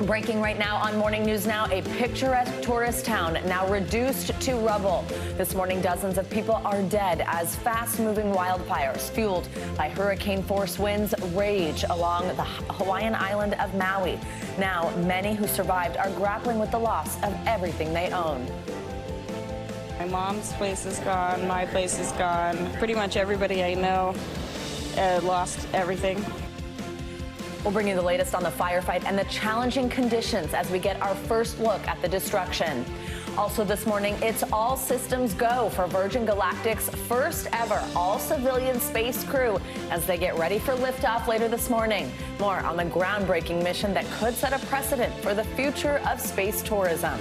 Breaking right now on Morning News Now, a picturesque tourist town now reduced to rubble. This morning, dozens of people are dead as fast-moving wildfires fueled by hurricane-force winds rage along the Hawaiian island of Maui. Now, many who survived are grappling with the loss of everything they own. My mom's place is gone, my place is gone. Pretty much everybody I know lost everything. We'll bring you the latest on the firefight and the challenging conditions as we get our first look at the destruction. Also this morning, it's all systems go for Virgin Galactic's first ever all-civilian space crew as they get ready for liftoff later this morning. More on the groundbreaking mission that could set a precedent for the future of space tourism.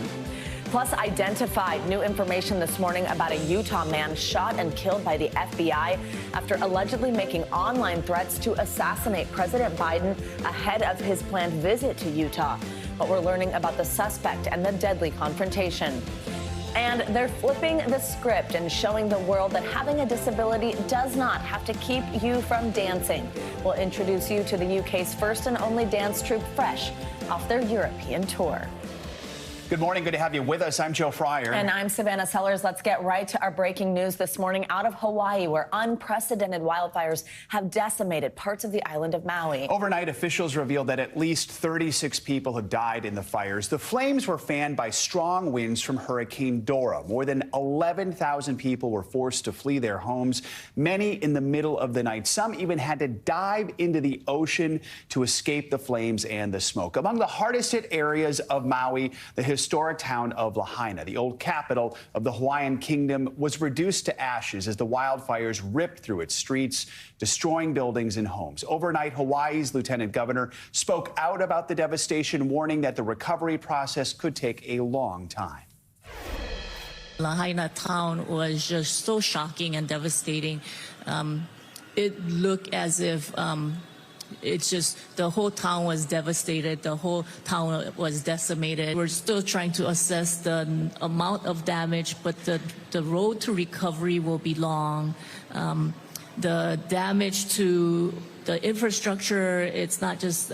Plus, identified new information this morning about a Utah man shot and killed by the FBI after allegedly making online threats to assassinate President Biden ahead of his planned visit to Utah. But we're learning about the suspect and the deadly confrontation. And they're flipping the script and showing the world that having a disability does not have to keep you from dancing. We'll introduce you to the UK's first and only dance troupe, Fresh, off their European tour. Good morning. Good to have you with us. I'm Joe Fryer. And I'm Savannah Sellers. Let's get right to our breaking news this morning out of Hawaii, where unprecedented wildfires have decimated parts of the island of Maui. Overnight, officials revealed that at least 36 people have died in the fires. The flames were fanned by strong winds from Hurricane Dora. More than 11,000 people were forced to flee their homes, many in the middle of the night. Some even had to dive into the ocean to escape the flames and the smoke. Among the hardest hit areas of Maui, the historic town of Lahaina, the old capital of the Hawaiian kingdom, was reduced to ashes as the wildfires ripped through its streets, destroying buildings and homes. Overnight, Hawaii's lieutenant governor spoke out about the devastation, warning that the recovery process could take a long time. Lahaina town was just so shocking and devastating. It looked as if it's just the whole town was devastated. The whole town was decimated. We're still trying to assess the amount of damage, but the road to recovery will be long. The damage to the infrastructure, it's not just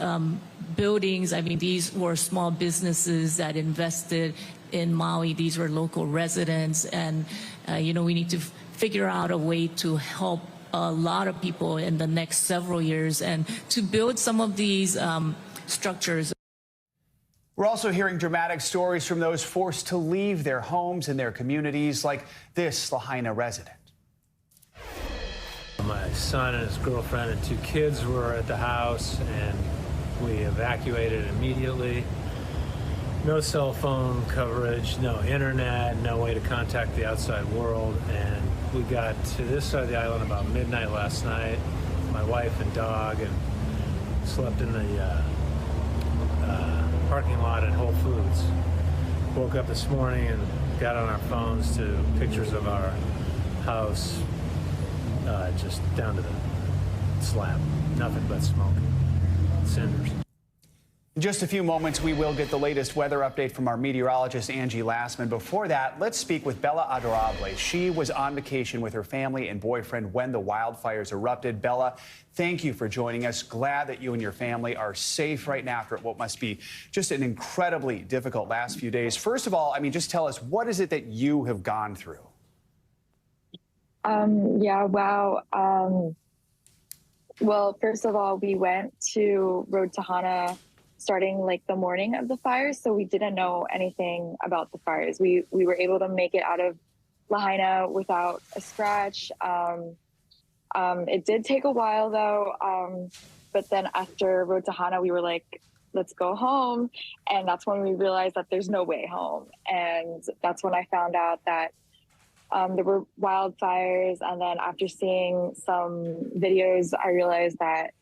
buildings. I mean, these were small businesses that invested in Maui. These were local residents. And, you know, we need to figure out a way to help a lot of people in the next several years and to build some of these structures. We're also hearing dramatic stories from those forced to leave their homes and their communities, like this Lahaina resident. My son and his girlfriend and 2 kids were at the house, and we evacuated immediately. No cell phone coverage, no internet, no way to contact the outside world, and we got to this side of the island about midnight last night, my wife and dog, and slept in the parking lot at Whole Foods. Woke up this morning and got on our phones to pictures of our house just down to the slab. Nothing but smoke, cinders. In just a few moments, we will get the latest weather update from our meteorologist, Angie Lassman. Before that, let's speak with Bella Adorable. She was on vacation with her family and boyfriend when the wildfires erupted. Bella, thank you for joining us. Glad that you and your family are safe right now after what must be just an incredibly difficult last few days. First of all, I mean, just tell us, what is it that you have gone through? Well, first of all, we went to Road to Hana starting like the morning of the fires, so we didn't know anything about the fires. We were able to make it out of Lahaina without a scratch. It did take a while though, but then after Road to Hana, we were like, let's go home, and that's when we realized that there's no way home. And that's when I found out that there were wildfires, and then after seeing some videos, I realized that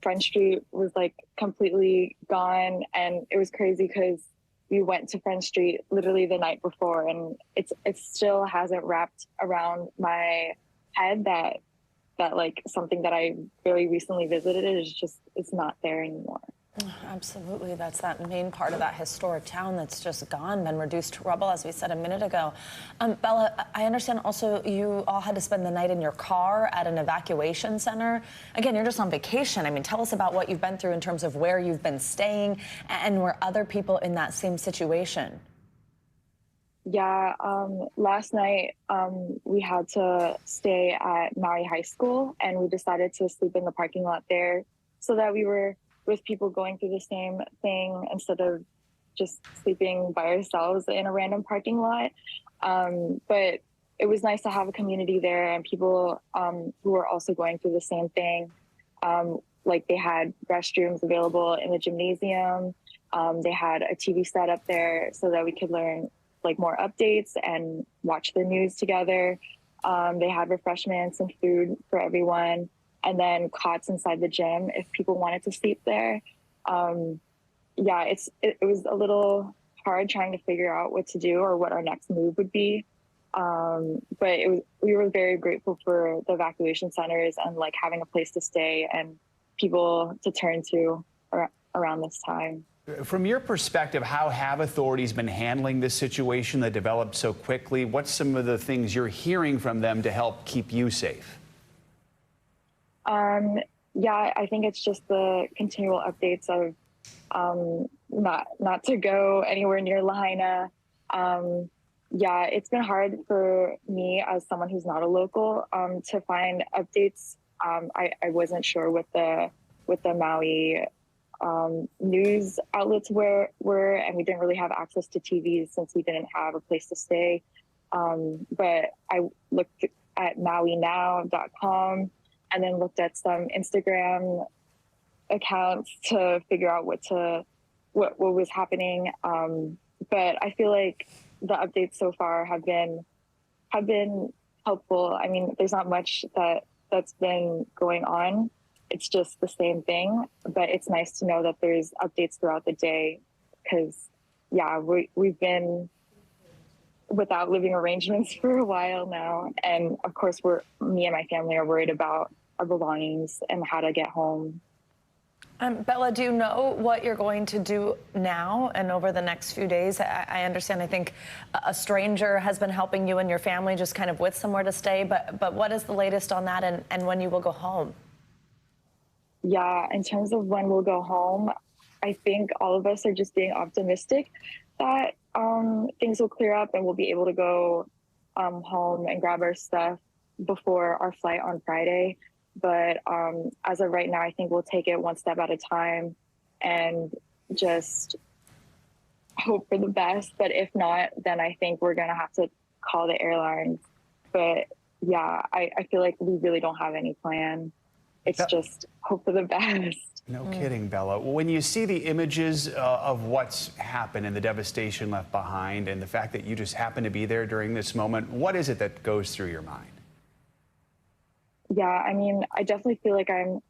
Front Street was like completely gone, and it was crazy because we went to Front Street literally the night before, and it still hasn't wrapped around my head that like something that I very recently visited is just, it's not there anymore. Absolutely. That's that main part of that historic town that's just gone, been reduced to rubble, as we said a minute ago. Bella, I understand also you all had to spend the night in your car at an evacuation center. Again, you're just on vacation. I mean, tell us about what you've been through in terms of where you've been staying and were other people in that same situation. Yeah, last night we had to stay at Maui High School, and we decided to sleep in the parking lot there so that we were with people going through the same thing instead of just sleeping by ourselves in a random parking lot. But it was nice to have a community there and people who were also going through the same thing. Like they had restrooms available in the gymnasium. They had a TV set up there so that we could learn like more updates and watch the news together. They had refreshments and food for everyone, and then cots inside the gym if people wanted to sleep there. Yeah, it was a little hard trying to figure out what to do or what our next move would be. But we were very grateful for the evacuation centers and like having a place to stay and people to turn to around this time. From your perspective, how have authorities been handling this situation that developed so quickly? What's some of the things you're hearing from them to help keep you safe? Yeah, I think it's just the continual updates of not to go anywhere near Lahaina. Yeah, it's been hard for me as someone who's not a local to find updates. I wasn't sure what the Maui news outlets were, and we didn't really have access to TVs since we didn't have a place to stay. But I looked at MauiNow.com and then looked at some Instagram accounts to figure out what was happening. But I feel like the updates so far have been helpful. I mean, there's not much that's been going on. It's just the same thing, but it's nice to know that there's updates throughout the day because, yeah, we've been without living arrangements for a while now. And of course, me and my family are worried about our belongings and how to get home. Bella, do you know what you're going to do now and over the next few days? I understand, I think a stranger has been helping you and your family just kind of with somewhere to stay, but what is the latest on that and when you will go home? Yeah, in terms of when we'll go home, I think all of us are just being optimistic that things will clear up and we'll be able to go home and grab our stuff before our flight on Friday. But as of right now, I think we'll take it one step at a time and just hope for the best. But if not, then I think we're going to have to call the airlines. But yeah, I feel like we really don't have any plan. It's just hope for the best. No kidding, Bella. When you see the images of what's happened and the devastation left behind and the fact that you just happen to be there during this moment, what is it that goes through your mind? Yeah, I mean, I definitely feel like I'm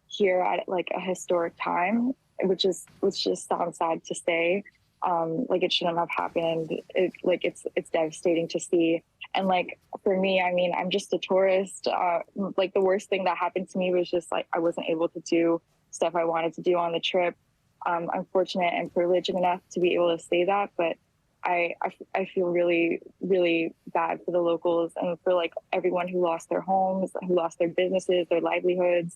here at like a historic time, which just sounds sad to say. Like it shouldn't have happened. It's devastating to see. And like for me, I mean, I'm just a tourist. Like the worst thing that happened to me was just like I wasn't able to do stuff I wanted to do on the trip. I'm fortunate and privileged enough to be able to say that, but I feel really, really bad for the locals and for like everyone who lost their homes, who lost their businesses, their livelihoods,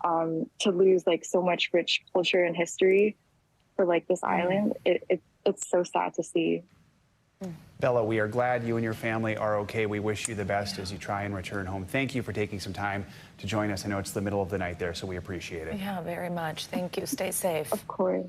to lose like so much rich culture and history for like this island. It's so sad to see. Bella, we are glad you and your family are okay. We wish you the best as you try and return home. Thank you for taking some time to join us. I know it's the middle of the night there, so we appreciate it. Yeah, very much. Thank you. Stay safe. Of course.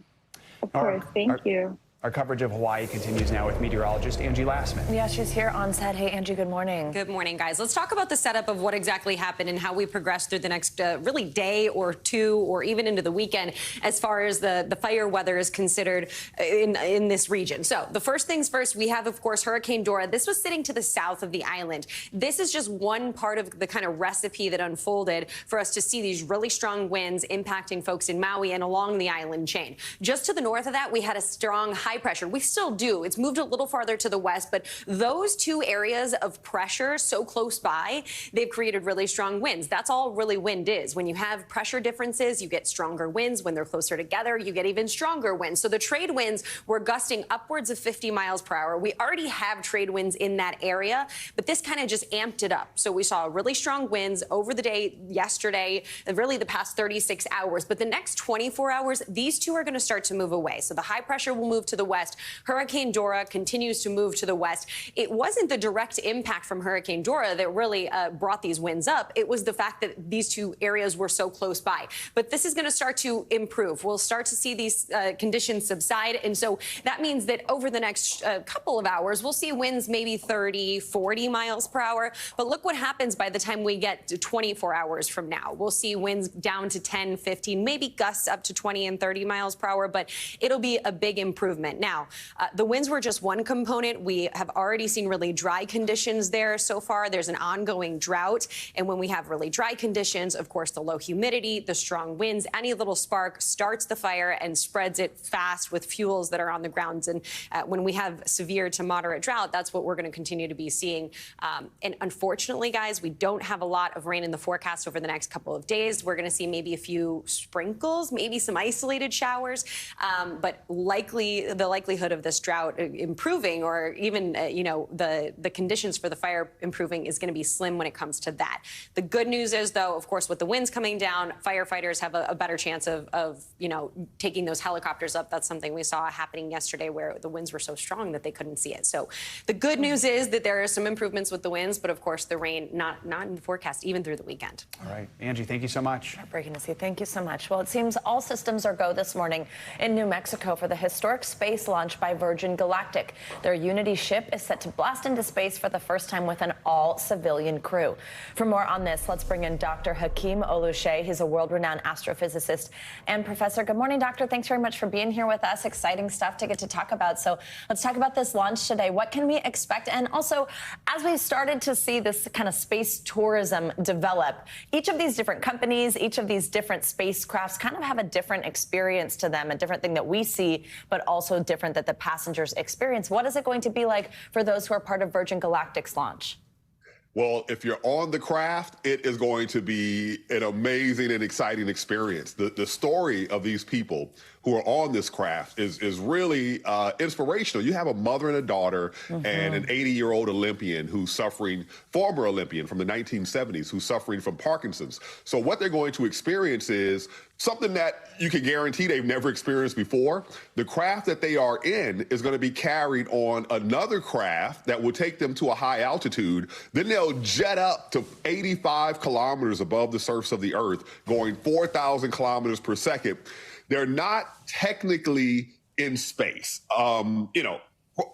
Of course. Thank you. Our coverage of Hawaii continues now with meteorologist Angie Lassman. Yeah, she's here on set. Hey, Angie, good morning. Good morning, guys. Let's talk about the setup of what exactly happened and how we progress through the next really day or two or even into the weekend as far as the fire weather is considered in this region. So the first things first, we have, of course, Hurricane Dora. This was sitting to the south of the island. This is just one part of the kind of recipe that unfolded for us to see these really strong winds impacting folks in Maui and along the island chain. Just to the north of that, we had a strong high high pressure. We still do. It's moved a little farther to the west, but those two areas of pressure so close by, they've created really strong winds. That's all really wind is. When you have pressure differences, you get stronger winds. When they're closer together, you get even stronger winds. So the trade winds were gusting upwards of 50 miles per hour. We already have trade winds in that area, but this kind of just amped it up. So we saw really strong winds over the day yesterday, and really the past 36 hours. But the next 24 hours, these two are going to start to move away. So the high pressure will move to the west. Hurricane Dora continues to move to the west. It wasn't the direct impact from Hurricane Dora that really brought these winds up. It was the fact that these two areas were so close by. But this is going to start to improve. We'll start to see these conditions subside. And so that means that over the next couple of hours, we'll see winds maybe 30, 40 miles per hour. But look what happens by the time we get to 24 hours from now. We'll see winds down to 10, 15, maybe gusts up to 20 and 30 miles per hour, but it'll be a big improvement. Now, the winds were just one component. We have already seen really dry conditions there so far. There's an ongoing drought. And when we have really dry conditions, of course, the low humidity, the strong winds, any little spark starts the fire and spreads it fast with fuels that are on the grounds. And when we have severe to moderate drought, that's what we're going to continue to be seeing. And unfortunately, guys, we don't have a lot of rain in the forecast over the next couple of days. We're going to see maybe a few sprinkles, maybe some isolated showers, but the likelihood of this drought improving, or even the conditions for the fire improving, is going to be slim when it comes to that. The good news is, though, of course, with the winds coming down, firefighters have a better chance of taking those helicopters up. That's something we saw happening yesterday, where the winds were so strong that they couldn't see it. So the good news is that there are some improvements with the winds, but of course the rain not in the forecast even through the weekend. All right, Angie, thank you so much. Heartbreaking to see. Thank you so much. Well, it seems all systems are go this morning in New Mexico for the historic space launch by Virgin Galactic. Their Unity ship is set to blast into space for the first time with an all-civilian crew. For more on this, let's bring in Dr. Hakeem Oluche. He's a world-renowned astrophysicist and professor. Good morning, doctor. Thanks very much for being here with us. Exciting stuff to get to talk about. So let's talk about this launch today. What can we expect? And also, as we've started to see this kind of space tourism develop, each of these different companies, each of these different spacecrafts kind of have a different experience to them, a different thing that we see, but also different that the passengers experience. What is it going to be like for those who are part of Virgin Galactic's launch? Well, if you're on the craft, it is going to be an amazing and exciting experience. The story of these people who are on this craft is really inspirational. You have a mother and a daughter and an 80-year-old Olympian who's suffering, former Olympian from the 1970s, who's suffering from Parkinson's. So what they're going to experience is something that you can guarantee they've never experienced before. The craft that they are in is going to be carried on another craft that will take them to a high altitude. Then they'll jet up to 85 kilometers above the surface of the Earth, going 4,000 kilometers per second. They're not technically in space. For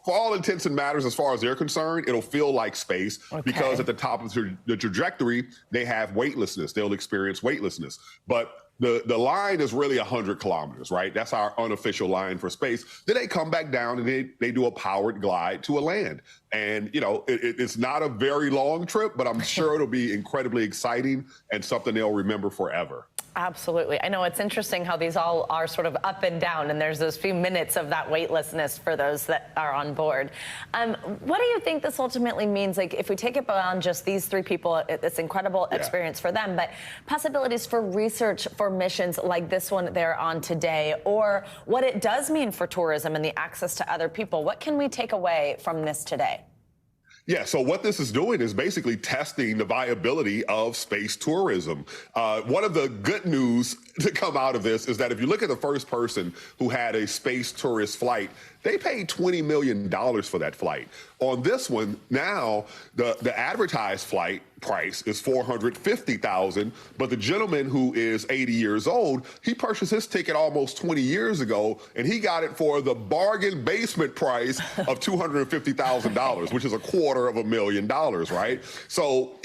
all intents and matters, as far as they're concerned, it'll feel like space because at the top of the trajectory, they have weightlessness. They'll experience weightlessness. But the line is really 100 kilometers, right? That's our unofficial line for space. Then they come back down and they do a powered glide to a land. And, it's not a very long trip, but I'm sure it'll be incredibly exciting and something they'll remember forever. Absolutely. I know it's interesting how these all are sort of up and down, and there's those few minutes of that weightlessness for those that are on board. What do you think this ultimately means? Like, if we take it beyond just these three people, it's incredible experience for them, but possibilities for research for missions like this one they're on today, or what it does mean for tourism and the access to other people. What can we take away from this today? Yeah, so what this is doing is basically testing the viability of space tourism. One of the good news to come out of this is that if you look at the first person who had a space tourist flight, they paid $20 million for that flight. On this one, now the advertised flight price is $450,000, but the gentleman who is 80 years old, he purchased his ticket almost 20 years ago, and he got it for the bargain basement price of $250,000, which is $250,000, right? So,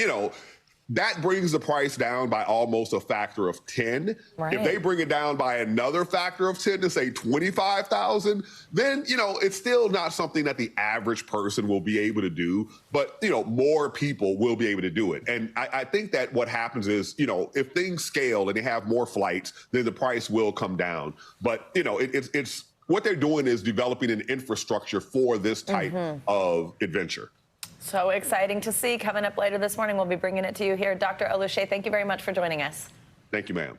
that brings the price down by almost a factor of 10. Right. If they bring it down by another factor of 10 to say 25,000, then, it's still not something that the average person will be able to do, but, more people will be able to do it. And I think that what happens is, if things scale and they have more flights, then the price will come down. But, it's what they're doing is developing an infrastructure for this type of adventure. So exciting to see. Coming up later this morning, we'll be bringing it to you here. Dr. Oluche, thank you very much for joining us. Thank you, ma'am.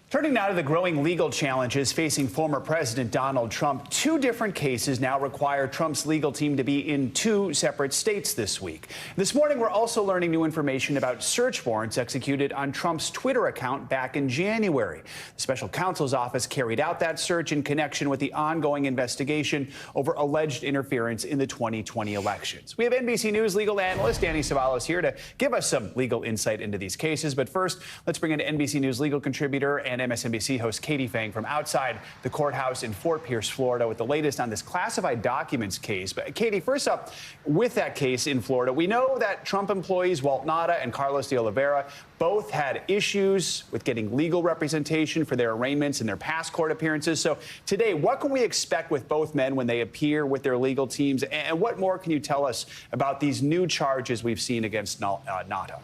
Turning now to the growing legal challenges facing former President Donald Trump. 2 different cases now require Trump's legal team to be in 2 separate states this week. This morning, we're also learning new information about search warrants executed on Trump's Twitter account back in January. The special counsel's office carried out that search in connection with the ongoing investigation over alleged interference in the 2020 elections. We have NBC News legal analyst Danny Savalos here to give us some legal insight into these cases. But first, let's bring in NBC News legal contributor and MSNBC host Katie Fang from outside the courthouse in Fort Pierce, Florida, with the latest on this classified documents case. But Katie, first up, with that case in Florida, we know that Trump employees Walt Nauta and Carlos de Oliveira both had issues with getting legal representation for their arraignments and their past court appearances. So today, what can we expect with both men when they appear with their legal teams? And what more can you tell us about these new charges we've seen against Nauta?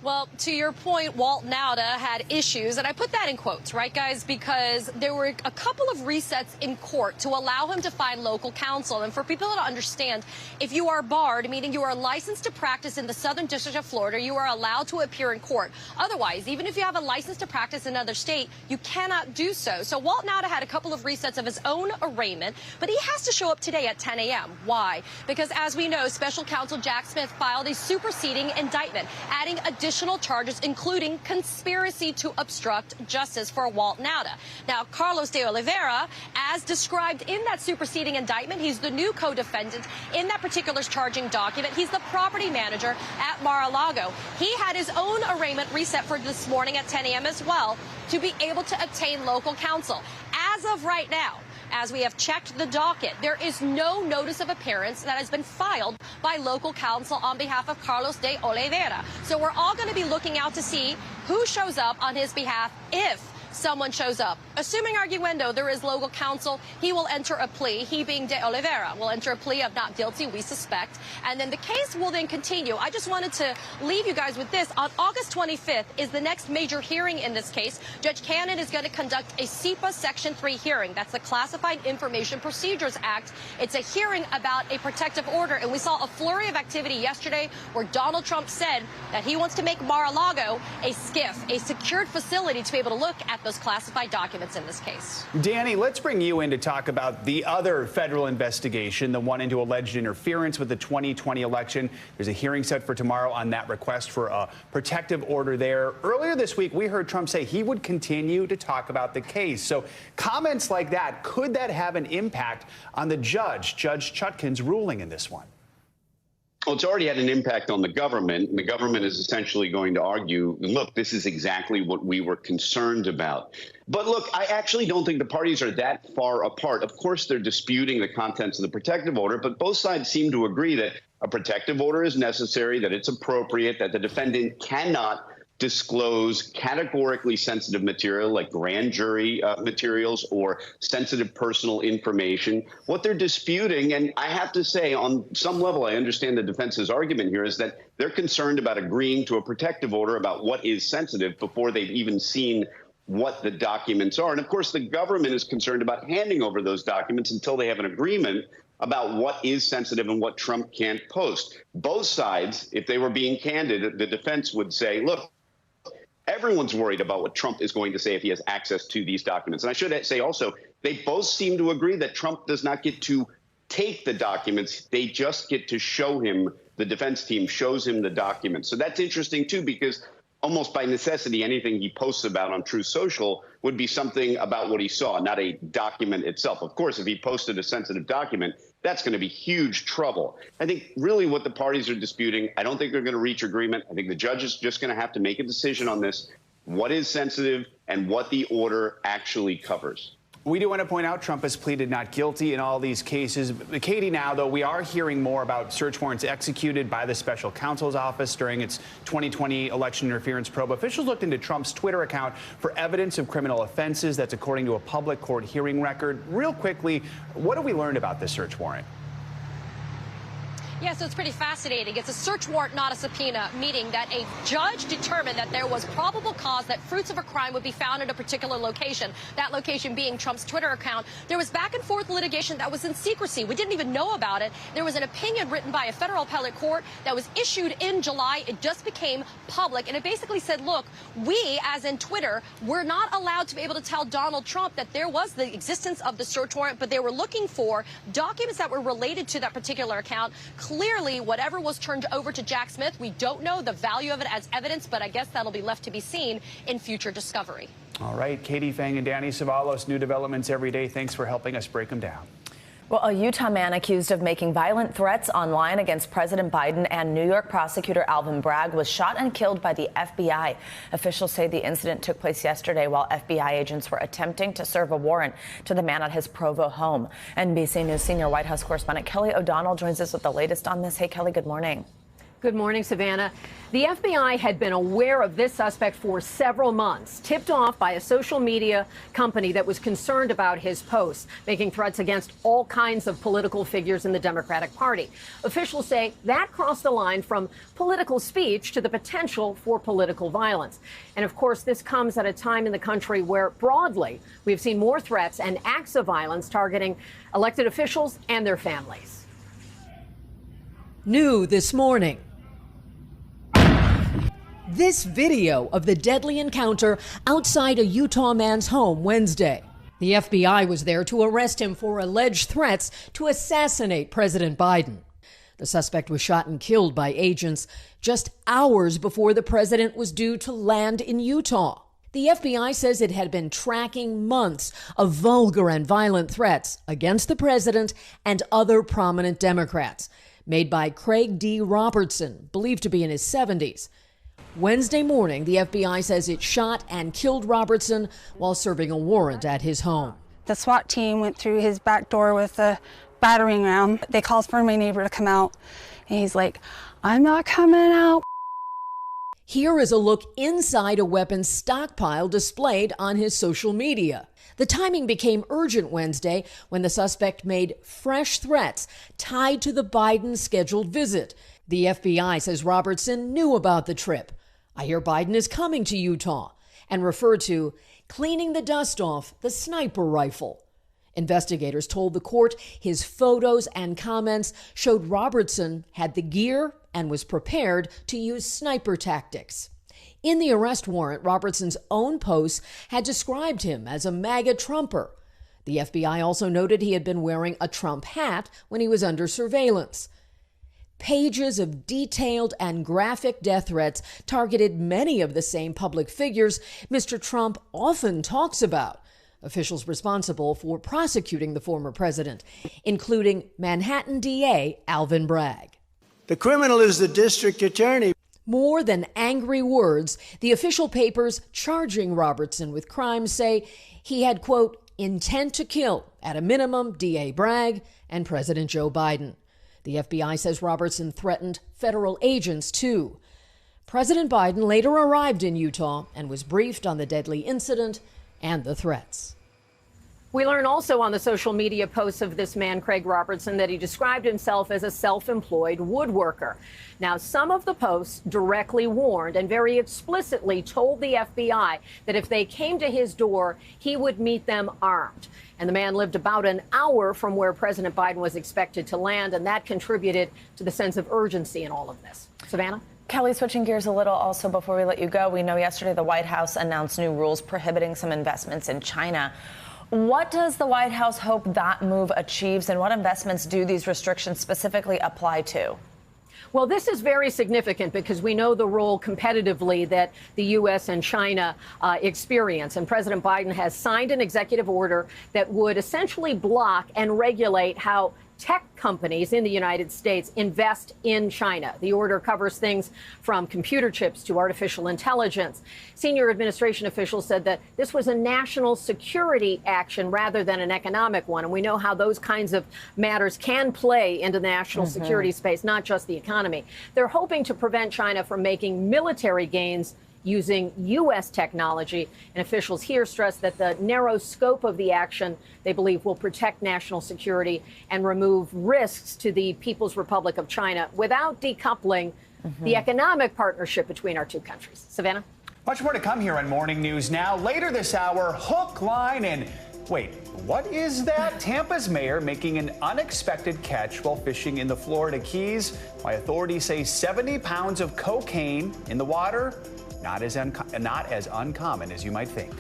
Well, to your point, Walt Nauta had issues, and I put that in quotes, right, guys, because there were a couple of resets in court to allow him to find local counsel. And for people to understand, if you are barred, meaning you are licensed to practice in the Southern District of Florida, you are allowed to appear in court. Otherwise, even if you have a license to practice in another state, you cannot do so. So Walt Nauta had a couple of resets of his own arraignment, but he has to show up today at 10 a.m. Why? Because as we know, special counsel Jack Smith filed a superseding indictment, adding additional charges, including conspiracy to obstruct justice for Walt Nauta. Now, Carlos de Oliveira, as described in that superseding indictment, he's the new co-defendant in that particular charging document. He's the property manager at Mar-a-Lago. He had his own arraignment reset for this morning at 10 a.m. as well to be able to obtain local counsel. As of right now, as we have checked the docket, there is no notice of appearance that has been filed by local counsel on behalf of Carlos de Oliveira. So we're all going to be looking out to see who shows up on his behalf if someone shows up. Assuming arguendo, there is local counsel, he will enter a plea, he being de Oliveira, will enter a plea of not guilty, we suspect, and then the case will then continue. I just wanted to leave you guys with this. On August 25th is the next major hearing in this case. Judge Cannon is going to conduct a SIPA Section 3 hearing. That's the Classified Information Procedures Act. It's a hearing about a protective order, and we saw a flurry of activity yesterday where Donald Trump said that he wants to make Mar-a-Lago a SCIF, a secured facility to be able to look at those classified documents in this case. Danny, let's bring you in to talk about the other federal investigation, the one into alleged interference with the 2020 election. There's a hearing set for tomorrow on that request for a protective order there. Earlier this week, we heard Trump say he would continue to talk about the case. So comments like that, could that have an impact on the Judge Chutkan's ruling in this one? Well, it's already had an impact on the government. The government is essentially going to argue, look, this is exactly what we were concerned about. But look, I actually don't think the parties are that far apart. Of course, they're disputing the contents of the protective order, but both sides seem to agree that a protective order is necessary, that it's appropriate, that the defendant cannot disclose categorically sensitive material like grand jury materials or sensitive personal information. What they're disputing, and I have to say on some level I understand the defense's argument here, is that they're concerned about agreeing to a protective order about what is sensitive before they've even seen what the documents are. And of course, the government is concerned about handing over those documents until they have an agreement about what is sensitive and what Trump can't post. Both sides, if they were being candid, the defense would say, look, everyone's worried about what Trump is going to say if he has access to these documents. And I should say also, they both seem to agree that Trump does not get to take the documents. They just get to show him, the defense team shows him the documents. So that's interesting, too, because almost by necessity, anything he posts about on Truth Social would be something about what he saw, not a document itself. Of course, if he posted a sensitive document, that's going to be huge trouble. I think really what the parties are disputing, I don't think they're going to reach agreement. I think the judge is just going to have to make a decision on this, what is sensitive and what the order actually covers. We do want to point out Trump has pleaded not guilty in all these cases. Katie, now, though, we are hearing more about search warrants executed by the special counsel's office during its 2020 election interference probe. Officials looked into Trump's Twitter account for evidence of criminal offenses. That's according to a public court hearing record. Real quickly, what have we learned about this search warrant? Yeah, so it's pretty fascinating. It's a search warrant, not a subpoena, meaning that a judge determined that there was probable cause that fruits of a crime would be found at a particular location, that location being Trump's Twitter account. There was back and forth litigation that was in secrecy. We didn't even know about it. There was an opinion written by a federal appellate court that was issued in July. It just became public, and it basically said, look, we, as in Twitter, were not allowed to be able to tell Donald Trump that there was the existence of the search warrant, but they were looking for documents that were related to that particular account. Clearly, whatever was turned over to Jack Smith, we don't know the value of it as evidence, but I guess that'll be left to be seen in future discovery. All right, Katie Fang and Danny Savalos, new developments every day. Thanks for helping us break them down. Well, a Utah man accused of making violent threats online against President Biden and New York prosecutor Alvin Bragg was shot and killed by the FBI. Officials say the incident took place yesterday while FBI agents were attempting to serve a warrant to the man at his Provo home. NBC News senior White House correspondent Kelly O'Donnell joins us with the latest on this. Hey, Kelly, good morning. Good morning, Savannah. The FBI had been aware of this suspect for several months, tipped off by a social media company that was concerned about his posts, making threats against all kinds of political figures in the Democratic Party. Officials say that crossed the line from political speech to the potential for political violence. And of course, this comes at a time in the country where broadly we've seen more threats and acts of violence targeting elected officials and their families. New this morning. This video of the deadly encounter outside a Utah man's home Wednesday. The FBI was there to arrest him for alleged threats to assassinate President Biden. The suspect was shot and killed by agents just hours before the president was due to land in Utah. The FBI says it had been tracking months of vulgar and violent threats against the president and other prominent Democrats, made by Craig D. Robertson, believed to be in his 70s. Wednesday morning, the FBI says it shot and killed Robertson while serving a warrant at his home. The SWAT team went through his back door with a battering ram. They called for my neighbor to come out, and he's like, "I'm not coming out." Here is a look inside a weapons stockpile displayed on his social media. The timing became urgent Wednesday when the suspect made fresh threats tied to the Biden scheduled visit. The FBI says Robertson knew about the trip. "I hear Biden is coming to Utah," and referred to cleaning the dust off the sniper rifle. Investigators told the court his photos and comments showed Robertson had the gear and was prepared to use sniper tactics. In the arrest warrant, Robertson's own posts had described him as a MAGA Trumper. The FBI also noted he had been wearing a Trump hat when he was under surveillance. Pages of detailed and graphic death threats targeted many of the same public figures Mr. Trump often talks about, officials responsible for prosecuting the former president, including Manhattan DA Alvin Bragg. The criminal is the district attorney. More than angry words, the official papers charging Robertson with crimes say he had, quote, intent to kill, at a minimum, DA Bragg and President Joe Biden. The FBI says Robertson threatened federal agents, too. President Biden later arrived in Utah and was briefed on the deadly incident and the threats. We learn also on the social media posts of this man, Craig Robertson, that he described himself as a self-employed woodworker. Now, some of the posts directly warned and very explicitly told the FBI that if they came to his door, he would meet them armed. And the man lived about an hour from where President Biden was expected to land, and that contributed to the sense of urgency in all of this. Savannah? Kelly, switching gears a little also before we let you go, we know yesterday the White House announced new rules prohibiting some investments in China. What does the White House hope that move achieves, and what investments do these restrictions specifically apply to? Well, this is very significant because we know the role competitively that the U.S. and China experience. And President Biden has signed an executive order that would essentially block and regulate how tech companies in the United States invest in China. The order covers things from computer chips to artificial intelligence. Senior administration officials said that this was a national security action rather than an economic one. And we know how those kinds of matters can play into the national security space, not just the economy. They're hoping to prevent China from making military gains using U.S. technology. And officials here stress that the narrow scope of the action, they believe, will protect national security and remove risks to the People's Republic of China without decoupling the economic partnership between our two countries. Savannah? Much more to come here on Morning News Now. Later this hour, hook, line, and wait, what is that? Tampa's mayor making an unexpected catch while fishing in the Florida Keys. Why authorities say 70 pounds of cocaine in the water, not as uncommon as you might think.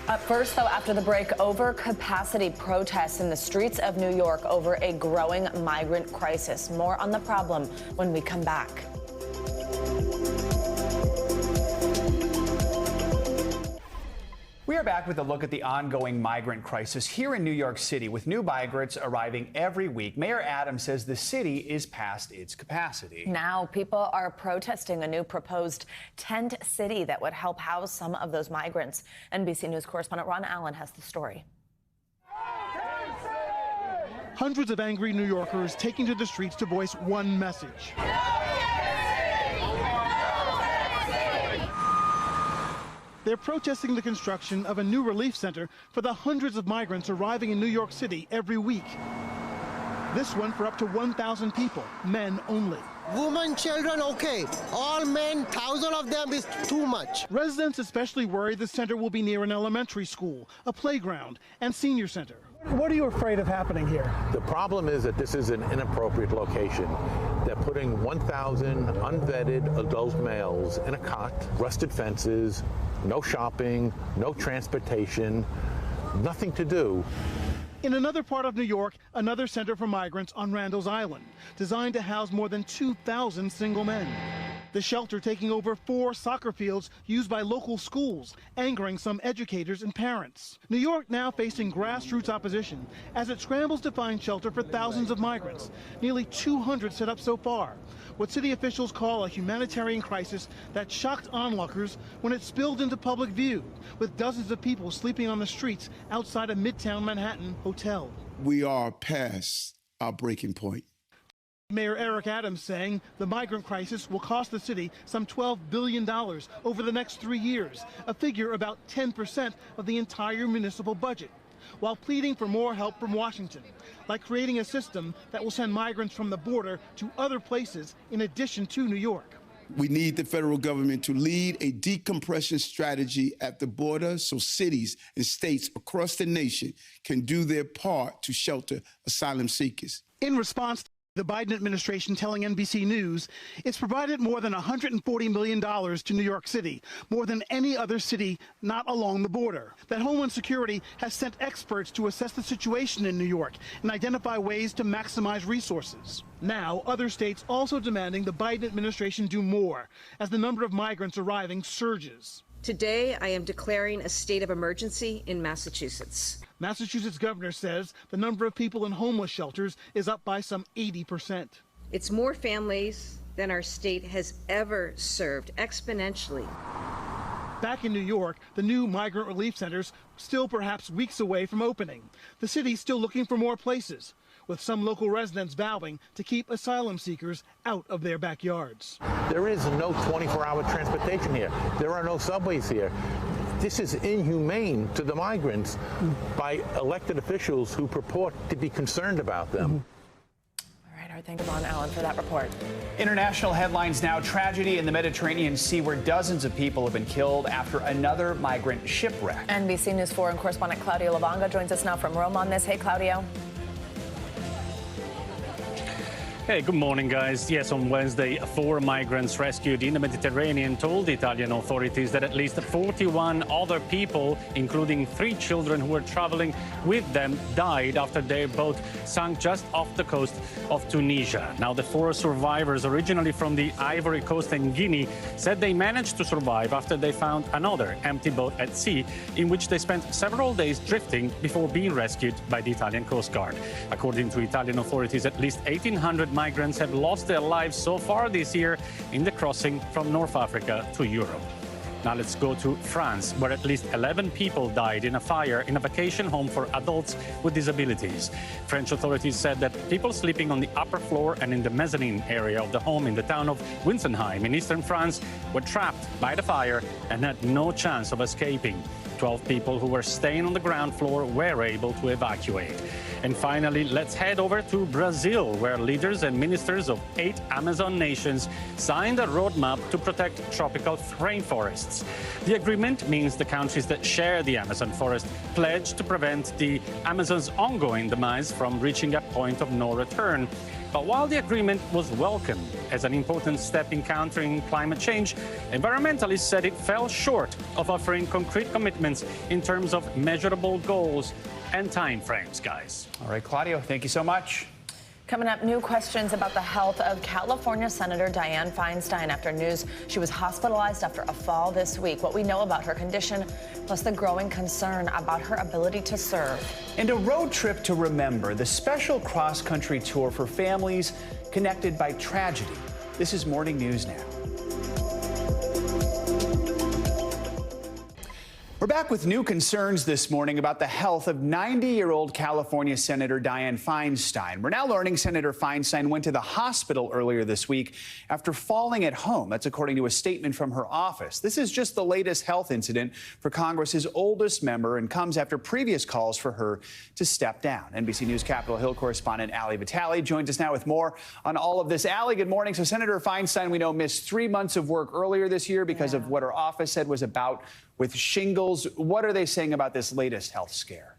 Up first, though, after the break, overcapacity protests in the streets of New York over a growing migrant crisis. More on the problem when we come back. We are back with a look at the ongoing migrant crisis here in New York City, with new migrants arriving every week. Mayor Adams says the city is past its capacity. Now people are protesting a new proposed tent city that would help house some of those migrants. NBC News correspondent Ron Allen has the story. Hundreds of angry New Yorkers taking to the streets to voice one message. They're protesting the construction of a new relief center for the hundreds of migrants arriving in New York City every week. This one for up to 1,000 people, men only. Women, children, okay. All men, 1,000 of them is too much. Residents especially worry the center will be near an elementary school, a playground, and senior center. What are you afraid of happening here? The problem is that this is an inappropriate location. They're putting 1,000 unvetted adult males in a cot, rusted fences, no shopping, no transportation, nothing to do. In another part of New York, another center for migrants on Randall's Island, designed to house more than 2,000 single men. The shelter taking over 4 soccer fields used by local schools, angering some educators and parents. New York now facing grassroots opposition as it scrambles to find shelter for thousands of migrants, nearly 200 set up so far. What city officials call a humanitarian crisis that shocked onlookers when it spilled into public view, with dozens of people sleeping on the streets outside a Midtown Manhattan hotel. We are past our breaking point. Mayor Eric Adams saying the migrant crisis will cost the city some $12 billion over the next 3 years, a figure about 10% of the entire municipal budget, while pleading for more help from Washington, like creating a system that will send migrants from the border to other places in addition to New York. We need the federal government to lead a decompression strategy at the border so cities and states across the nation can do their part to shelter asylum seekers. In response, the Biden administration telling NBC News it's provided more than $140 million to New York City, more than any other city not along the border. That Homeland Security has sent experts to assess the situation in New York and identify ways to maximize resources. Now, other states also demanding the Biden administration do more as the number of migrants arriving surges. Today, I am declaring a state of emergency in Massachusetts. Massachusetts governor says the number of people in homeless shelters is up by some 80%. It's more families than our state has ever served, exponentially. Back in New York, the new migrant relief centers still perhaps weeks away from opening. The city's still looking for more places, with some local residents vowing to keep asylum seekers out of their backyards. There is no 24-hour transportation here. There are no subways here. This is inhumane to the migrants by elected officials who purport to be concerned about them. All right, our thanks to Ron Allen for that report. International headlines now. Tragedy in the Mediterranean Sea where dozens of people have been killed after another migrant shipwreck. NBC News 4 correspondent Claudio Lavanga joins us now from Rome on this. Hey, Claudio. Hey, good morning, guys. Yes, on Wednesday, 4 migrants rescued in the Mediterranean told Italian authorities that at least 41 other people, including 3 children who were traveling with them, died after their boat sank just off the coast of Tunisia. Now, the 4 survivors, originally from the Ivory Coast and Guinea, said they managed to survive after they found another empty boat at sea, in which they spent several days drifting before being rescued by the Italian Coast Guard. According to Italian authorities, at least 1,800 migrants have lost their lives so far this year in the crossing from North Africa to Europe. Now let's go to France, where at least 11 people died in a fire in a vacation home for adults with disabilities. French authorities said that people sleeping on the upper floor and in the mezzanine area of the home in the town of Winsenheim in eastern France were trapped by the fire and had no chance of escaping. 12 people who were staying on the ground floor were able to evacuate. And finally, let's head over to Brazil, where leaders and ministers of 8 Amazon nations signed a roadmap to protect tropical rainforests. The agreement means the countries that share the Amazon forest pledge to prevent the Amazon's ongoing demise from reaching a point of no return. But while the agreement was welcomed as an important step in countering climate change, environmentalists said it fell short of offering concrete commitments in terms of measurable goals and timeframes, guys. All right, Claudio, thank you so much. Coming up, new questions about the health of California Senator Dianne Feinstein after news she was hospitalized after a fall this week. What we know about her condition, plus the growing concern about her ability to serve. And a road trip to remember, the special cross-country tour for families connected by tragedy. This is Morning News Now. We're back with new concerns this morning about the health of 90-year-old California Senator Dianne Feinstein. We're now learning Senator Feinstein went to the hospital earlier this week after falling at home. That's according to a statement from her office. This is just the latest health incident for Congress's oldest member and comes after previous calls for her to step down. NBC News Capitol Hill correspondent Ali Vitale joins us now with more on all of this. Ali, good morning. So Senator Feinstein, we know, missed 3 months of work earlier this year because of what her office said was about with shingles. What are they saying about this latest health scare?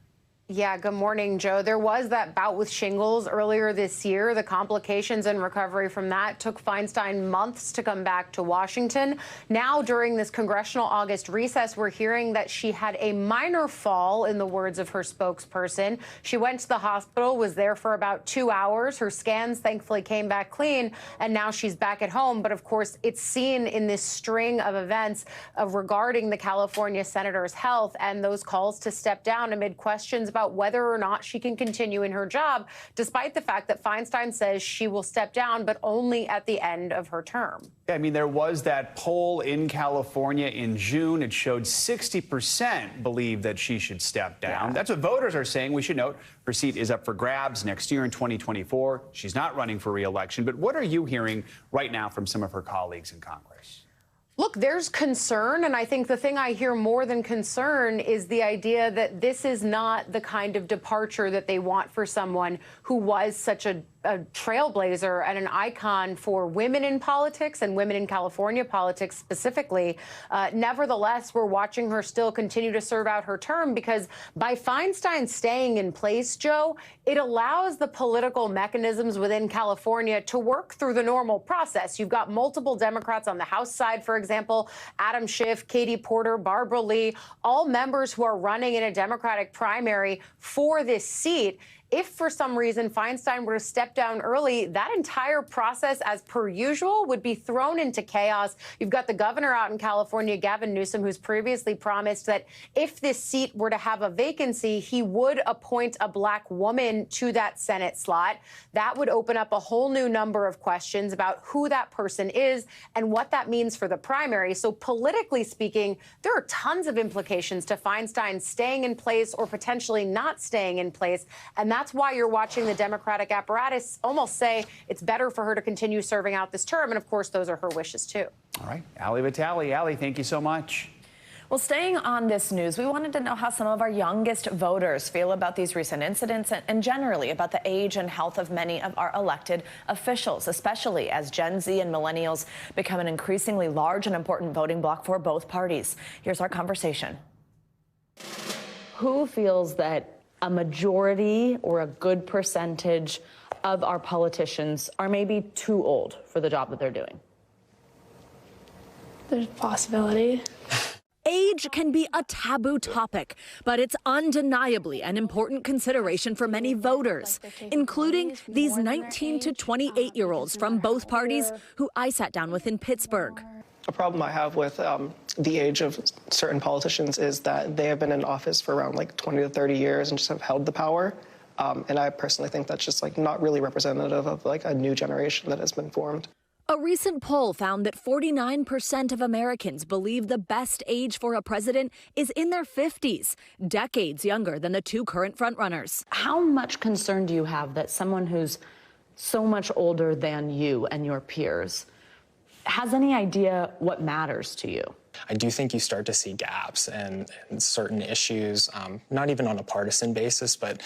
Yeah, good morning, Joe. There was that bout with shingles earlier this year. The complications and recovery from that took Feinstein months to come back to Washington. Now, during this congressional August recess, we're hearing that she had a minor fall, in the words of her spokesperson. She went to the hospital, was there for about 2 hours. Her scans thankfully came back clean, and now she's back at home. But of course, it's seen in this string of events regarding the California senator's health and those calls to step down amid questions about whether or not she can continue in her job, despite the fact that Feinstein says she will step down, but only at the end of her term. I mean, there was that poll in California in June. It showed 60% believe that she should step down. That's what voters are saying. We should note her seat is up for grabs next year in 2024. She's not running for re-election. But what are you hearing right now from some of her colleagues in Congress? Look, there's concern, and I think the thing I hear more than concern is the idea that this is not the kind of departure that they want for someone who was such a trailblazer and an icon for women in politics and women in California politics specifically. Nevertheless, we're watching her still continue to serve out her term because by Feinstein staying in place, Joe, it allows the political mechanisms within California to work through the normal process. You've got multiple Democrats on the House side, for example, Adam Schiff, Katie Porter, Barbara Lee, all members who are running in a Democratic primary for this seat. If for some reason Feinstein were to step down early, that entire process, as per usual, would be thrown into chaos. You've got the governor out in California, Gavin Newsom, who's previously promised that if this seat were to have a vacancy, he would appoint a black woman to that Senate slot. That would open up a whole new number of questions about who that person is and what that means for the primary. So politically speaking, there are tons of implications to Feinstein staying in place or potentially not staying in place. And that's why you're watching the Democratic apparatus almost say it's better for her to continue serving out this term. And of course, those are her wishes, too. All right. Ali Vitale. Ali, thank you so much. Well, staying on this news, we wanted to know how some of our youngest voters feel about these recent incidents and generally about the age and health of many of our elected officials, especially as Gen Z and millennials become an increasingly large and important voting bloc for both parties. Here's our conversation. Who feels that a majority or a good percentage of our politicians are maybe too old for the job that they're doing? There's a possibility. Age can be a taboo topic, but it's undeniably an important consideration for many voters, including these 19 to 28-year-olds from both parties who I sat down with in Pittsburgh. A problem I have with the age of certain politicians is that they have been in office for around like 20 to 30 years and just have held the power. And I personally think that's just like not really representative of like a new generation that has been formed. A recent poll found that 49% of Americans believe the best age for a president is in their 50s, decades younger than the two current frontrunners. How much concern do you have that someone who's so much older than you and your peers has any idea what matters to you? I do think you start to see gaps in certain issues, not even on a partisan basis, but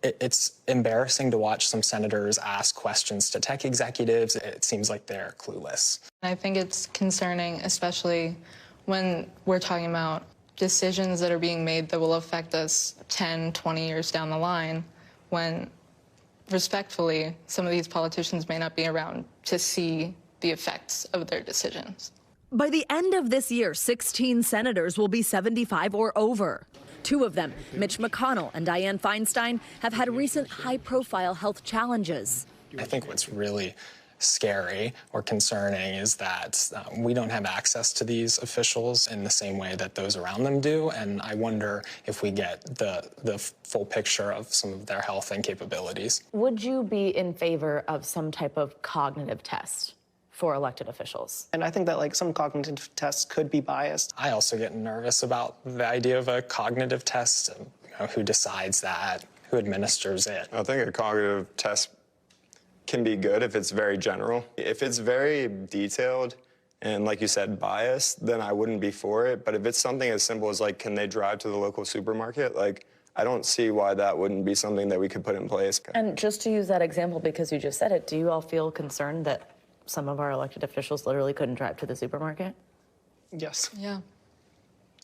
it's embarrassing to watch some senators ask questions to tech executives. It seems like they're clueless. I think it's concerning, especially when we're talking about decisions that are being made that will affect us 10, 20 years down the line, when, respectfully, some of these politicians may not be around to see the effects of their decisions. By the end of this year, 16 senators will be 75 or over. Two of them, Mitch McConnell and Dianne Feinstein, have had recent high-profile health challenges. I think what's really scary or concerning is that we don't have access to these officials in the same way that those around them do, and I wonder if we get the full picture of some of their health and capabilities. Would you be in favor of some type of cognitive test for elected officials? And I think that some cognitive tests could be biased. I also get nervous about the idea of a cognitive test. Who decides that? Who administers it? I think a cognitive test can be good if it's very general. If it's very detailed and, like you said, biased, then I wouldn't be for it. But if it's something as simple as, can they drive to the local supermarket? I don't see why that wouldn't be something that we could put in place. And just to use that example, because you just said it, do you all feel concerned that some of our elected officials literally couldn't drive to the supermarket? Yes. Yeah.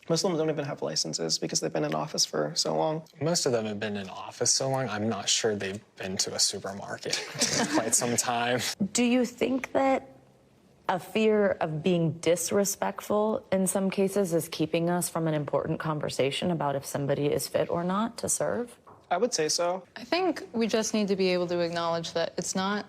Most of them don't even have licenses because they've been in office for so long. Most of them have been in office so long, I'm not sure they've been to a supermarket in quite some time. Do you think that a fear of being disrespectful in some cases is keeping us from an important conversation about if somebody is fit or not to serve? I would say so. I think we just need to be able to acknowledge that it's not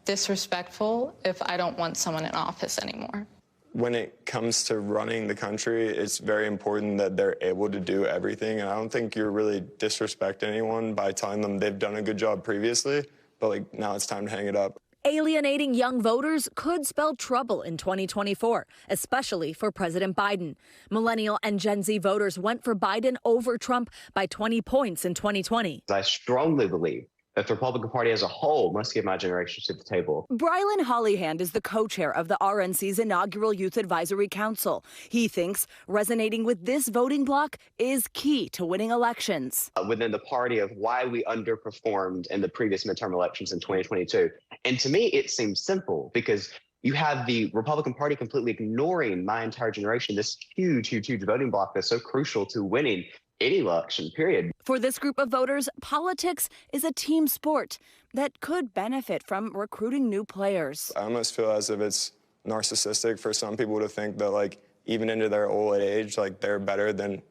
disrespectful if I don't want someone in office anymore. When it comes to running the country, it's very important that they're able to do everything. And I don't think you're really disrespecting anyone by telling them they've done a good job previously, but now it's time to hang it up. Alienating young voters could spell trouble in 2024, especially for President Biden. Millennial and Gen Z voters went for Biden over Trump by 20 points in 2020. I strongly believe that the Republican Party as a whole must give my generation to the table. Brylan Hollyhand is the co-chair of the RNC's inaugural Youth Advisory Council. He thinks resonating with this voting bloc is key to winning elections. Within the party of why we underperformed in the previous midterm elections in 2022. And to me, it seems simple because you have the Republican Party completely ignoring my entire generation, this huge, huge, huge voting bloc that's so crucial to winning any election, period. For this group of voters, politics is a team sport that could benefit from recruiting new players. I almost feel as if it's narcissistic for some people to think that, even into their old age, they're better than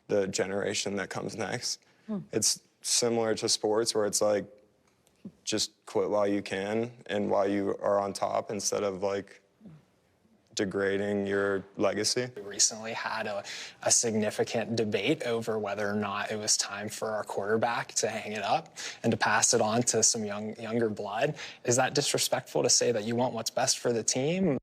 the generation that comes next. It's similar to sports where it's just quit while you can and while you are on top instead of degrading your legacy. We recently had a significant debate over whether or not it was time for our quarterback to hang it up and to pass it on to some younger blood. Is that disrespectful to say that you want what's best for the team?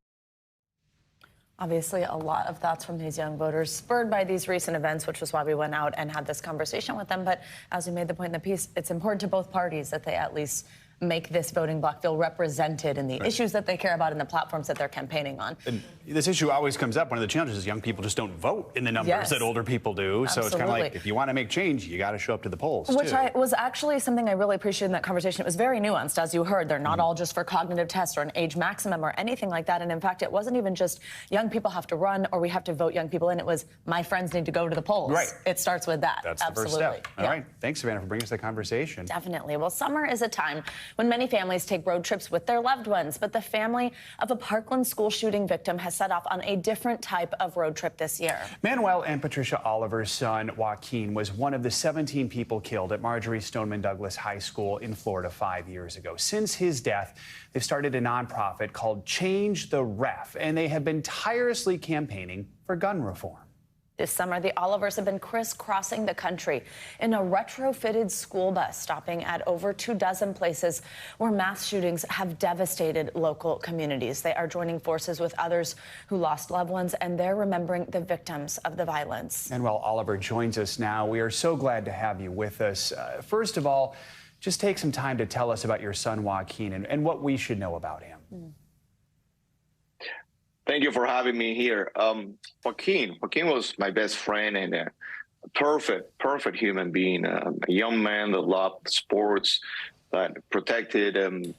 Obviously, a lot of thoughts from these young voters spurred by these recent events, which is why we went out and had this conversation with them. But as we made the point in the piece, it's important to both parties that they at least make this voting bloc feel represented in the issues that they care about and the platforms that they're campaigning on. And this issue always comes up. One of the challenges is young people just don't vote in the numbers that older people do. Absolutely. So it's kind of like, if you want to make change, you got to show up to the polls, Which was actually something I really appreciated in that conversation. It was very nuanced, as you heard. They're not all just for cognitive tests or an age maximum or anything like that. And in fact, it wasn't even just young people have to run or we have to vote young people in. It was my friends need to go to the polls. Right. It starts with that. That's the first step. All right. Thanks, Savannah, for bringing us the conversation. Definitely. Well, summer is a time when many families take road trips with their loved ones, but the family of a Parkland school shooting victim has set off on a different type of road trip this year. Manuel and Patricia Oliver's son, Joaquin, was one of the 17 people killed at Marjorie Stoneman Douglas High School in Florida 5 years ago. Since his death, they've started a nonprofit called Change the Ref, and they have been tirelessly campaigning for gun reform. This summer, the Olivers have been crisscrossing the country in a retrofitted school bus, stopping at over 24 places where mass shootings have devastated local communities. They are joining forces with others who lost loved ones, and they're remembering the victims of the violence. Manuel Oliver joins us now. We are so glad to have you with us. First of all, just take some time to tell us about your son, Joaquin, and what we should know about him. Thank you for having me here. Joaquin was my best friend and a perfect human being, a young man that loved sports, that protected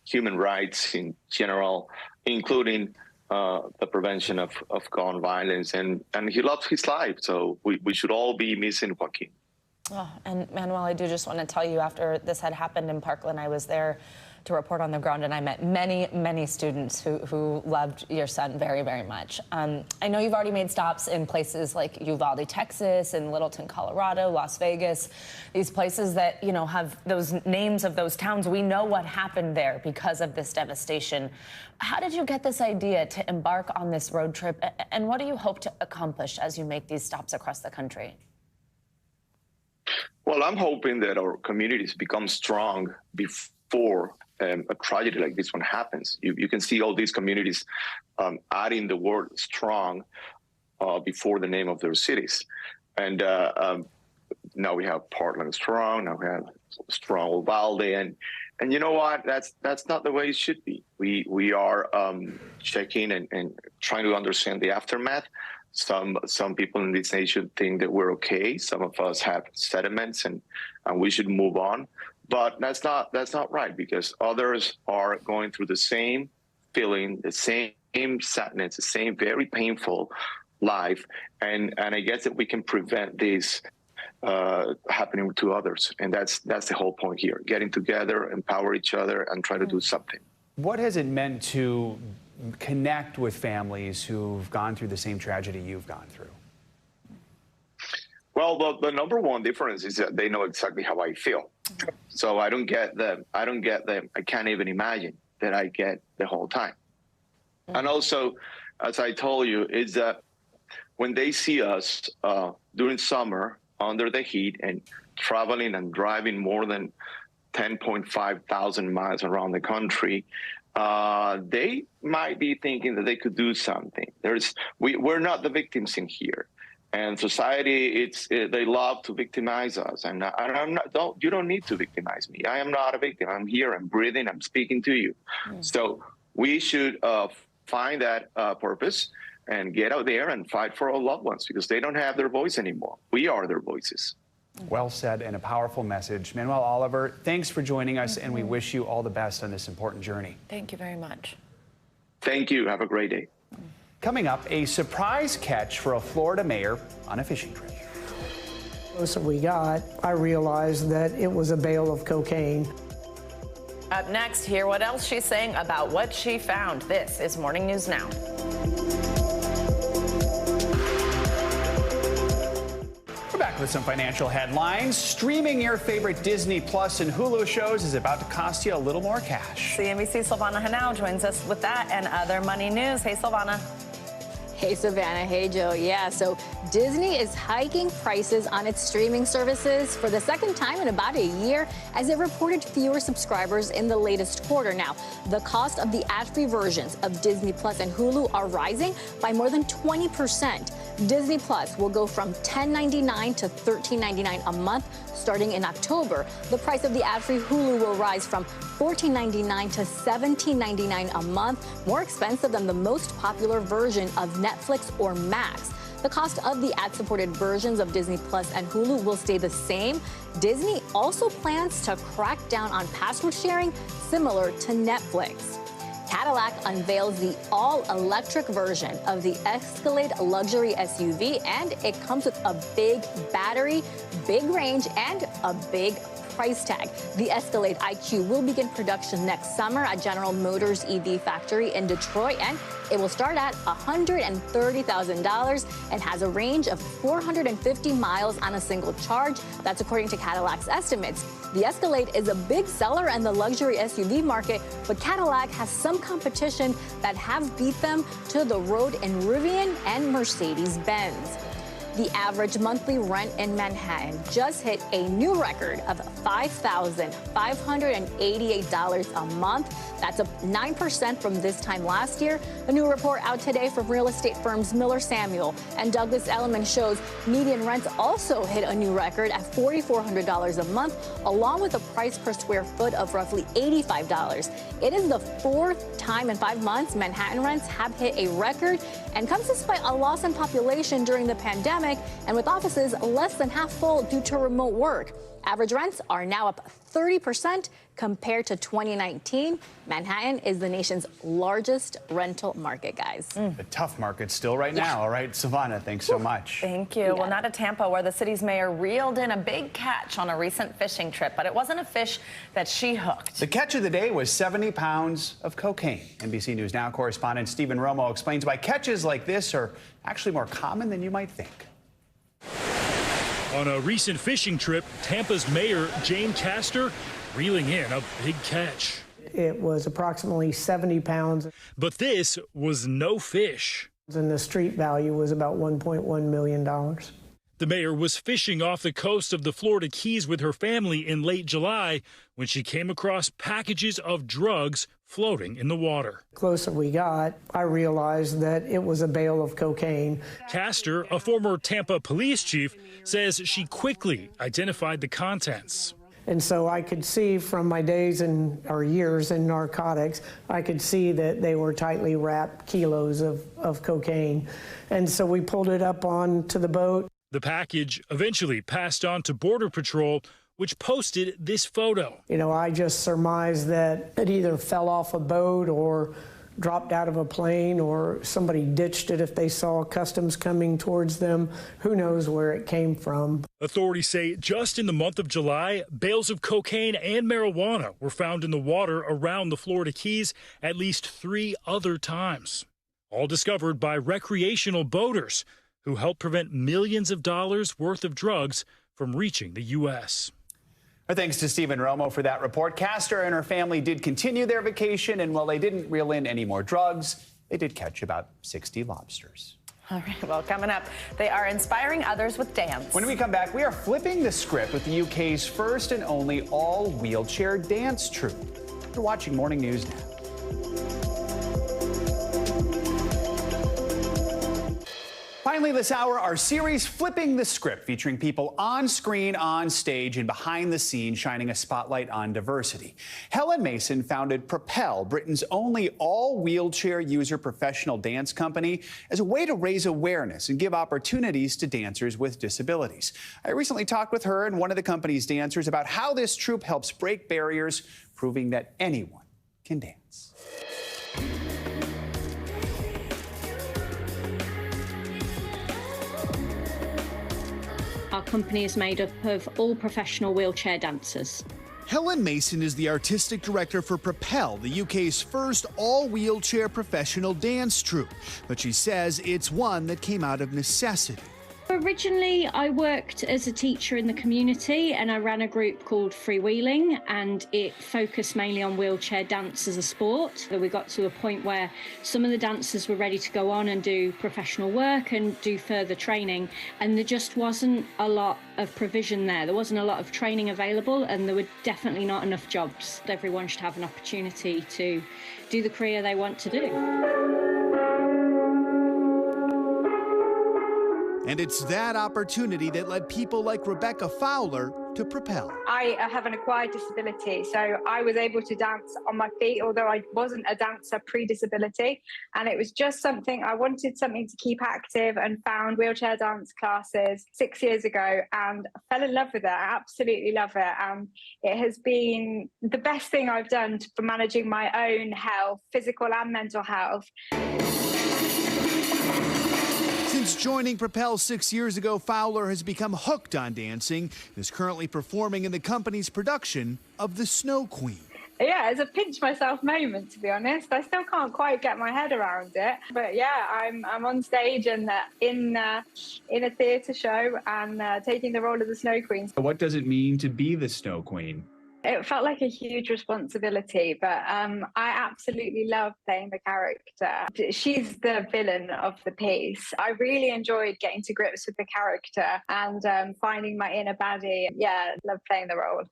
human rights in general, including the prevention of gun violence. And he loved his life, so we should all be missing Joaquin. Oh, and Manuel, I do just want to tell you, after this had happened in Parkland, I was there to report on the ground, and I met many students who loved your son very, very much. I know you've already made stops in places like Uvalde, Texas, and Littleton, Colorado, Las Vegas, these places that, you know, have those names of those towns. We know what happened there because of this devastation. How did you get this idea to embark on this road trip, and what do you hope to accomplish as you make these stops across the country? Well, I'm hoping that our communities become strong before a tragedy like this one happens. You can see all these communities adding the word strong before the name of their cities. And now we have Portland strong, now we have strong Uvalde. And you know what? That's not the way it should be. We are checking and trying to understand the aftermath. Some people in this nation think that we're okay. Some of us have sediments and we should move on. But that's not right, because others are going through the same feeling, the same sadness, the same very painful life. And I guess that we can prevent this happening to others. And that's the whole point here, getting together, empower each other, and try to do something. What has it meant to connect with families who've gone through the same tragedy you've gone through? Well, the number one difference is that they know exactly how I feel. So I don't get them. I can't even imagine that I get the whole time. And also, as I told you, is that when they see us during summer under the heat and traveling and driving more than 10.5 thousand miles around the country, they might be thinking that they could do something. We're not the victims in here. And society, they love to victimize us. And you don't need to victimize me. I am not a victim. I'm here, I'm breathing, I'm speaking to you. So we should find that purpose and get out there and fight for our loved ones, because they don't have their voice anymore. We are their voices. Well said, and a powerful message. Manuel Oliver, thanks for joining us, and we wish you all the best on this important journey. Thank you very much. Thank you. Have a great day. Coming up, a surprise catch for a Florida mayor on a fishing trip. Closer we got, I realized that it was a bale of cocaine. Up next, hear what else she's saying about what she found. This is Morning News Now. We're back with some financial headlines. Streaming your favorite Disney Plus and Hulu shows is about to cost you a little more cash. CNBC's Silvana Henao joins us with that and other money news. Hey, Silvana. Hey, Savannah. Hey, Joe. Yeah, so Disney is hiking prices on its streaming services for the second time in about a year, as it reported fewer subscribers in the latest quarter. Now, the cost of the ad-free versions of Disney Plus and Hulu are rising by more than 20%. Disney Plus will go from $10.99 to $13.99 a month starting in October. The price of the ad-free Hulu will rise from $14.99 to $17.99 a month, more expensive than the most popular version of Netflix or Max. The cost of the ad-supported versions of Disney Plus and Hulu will stay the same. Disney also plans to crack down on password sharing, similar to Netflix. Cadillac unveils the all-electric version of the Escalade luxury SUV, and it comes with a big battery, big range, and a big price tag. The Escalade IQ will begin production next summer at General Motors EV factory in Detroit, and it will start at $130,000 and has a range of 450 miles on a single charge. That's according to Cadillac's estimates. The Escalade is a big seller in the luxury SUV market, but Cadillac has some competition that have beat them to the road in Rivian and Mercedes-Benz. The average monthly rent in Manhattan just hit a new record of $5,588 a month. That's up 9% from this time last year. A new report out today from real estate firms Miller Samuel and Douglas Elliman shows median rents also hit a new record at $4,400 a month, along with a price per square foot of roughly $85. It is the fourth time in 5 months Manhattan rents have hit a record, and comes despite a loss in population during the pandemic and with offices less than half full due to remote work. Average rents are now up 30% compared to 2019. Manhattan is the nation's largest rental market, guys. A tough market still right now. All right, Savannah, thanks so much. Thank you. Well, now to Tampa, where the city's mayor reeled in a big catch on a recent fishing trip, but it wasn't a fish that she hooked. The catch of the day was 70 pounds of cocaine. NBC News Now correspondent Stephen Romo explains why catches like this are actually more common than you might think. On a recent fishing trip, Tampa's mayor, Jane Castor, reeling in a big catch. It was approximately 70 pounds. But this was no fish. And the street value was about $1.1 million. The mayor was fishing off the coast of the Florida Keys with her family in late July when she came across packages of drugs floating in the water. The closer we got, I realized that it was a bale of cocaine. Castor, a former Tampa police chief, says she quickly identified the contents. And so I could see from my days or years in narcotics, I could see that they were tightly wrapped kilos of cocaine. And so we pulled it up onto the boat. The package eventually passed on to Border Patrol, which posted this photo. You know, I just surmised that it either fell off a boat or dropped out of a plane, or somebody ditched it if they saw customs coming towards them. Who knows where it came from. Authorities say just in the month of July, bales of cocaine and marijuana were found in the water around the Florida Keys at least 3 other times. All discovered by recreational boaters who helped prevent millions of dollars worth of drugs from reaching the U.S. Our thanks to Stephen Romo for that report. Castor and her family did continue their vacation, and while they didn't reel in any more drugs, they did catch about 60 lobsters. All right, well, coming up, they are inspiring others with dance. When we come back, we are flipping the script with the UK's first and only all-wheelchair dance troupe. You're watching Morning News Now. Finally this hour, our series Flipping the Script, featuring people on screen, on stage, and behind the scenes, shining a spotlight on diversity. Helen Mason founded Propel, Britain's only all-wheelchair user professional dance company, as a way to raise awareness and give opportunities to dancers with disabilities. I recently talked with her and one of the company's dancers about how this troupe helps break barriers, proving that anyone can dance. Our company is made up of all professional wheelchair dancers. Helen Mason is the artistic director for Propel, the UK's first all-wheelchair professional dance troupe. But she says it's one that came out of necessity. Originally, I worked as a teacher in the community and I ran a group called Freewheeling, and it focused mainly on wheelchair dance as a sport. We got to a point where some of the dancers were ready to go on and do professional work and do further training, and there just wasn't a lot of provision there. There wasn't a lot of training available, and there were definitely not enough jobs. Everyone should have an opportunity to do the career they want to do. And it's that opportunity that led people like Rebecca Fowler to Propel. I have an acquired disability, so I was able to dance on my feet, although I wasn't a dancer pre-disability. And it was just something, I wanted something to keep active, and found wheelchair dance classes 6 years ago and fell in love with it. I absolutely love it. And it has been the best thing I've done for managing my own health, physical and mental health. Since joining Propel 6 years ago, Fowler has become hooked on dancing and is currently performing in the company's production of The Snow Queen. Yeah, it's a pinch myself moment, to be honest. I still can't quite get my head around it. But yeah, I'm on stage and in a theatre show and taking the role of the Snow Queen. What does it mean to be the Snow Queen? It felt like a huge responsibility, but I absolutely love playing the character. She's the villain of the piece. I really enjoyed getting to grips with the character and finding my inner baddie. Yeah, love playing the role.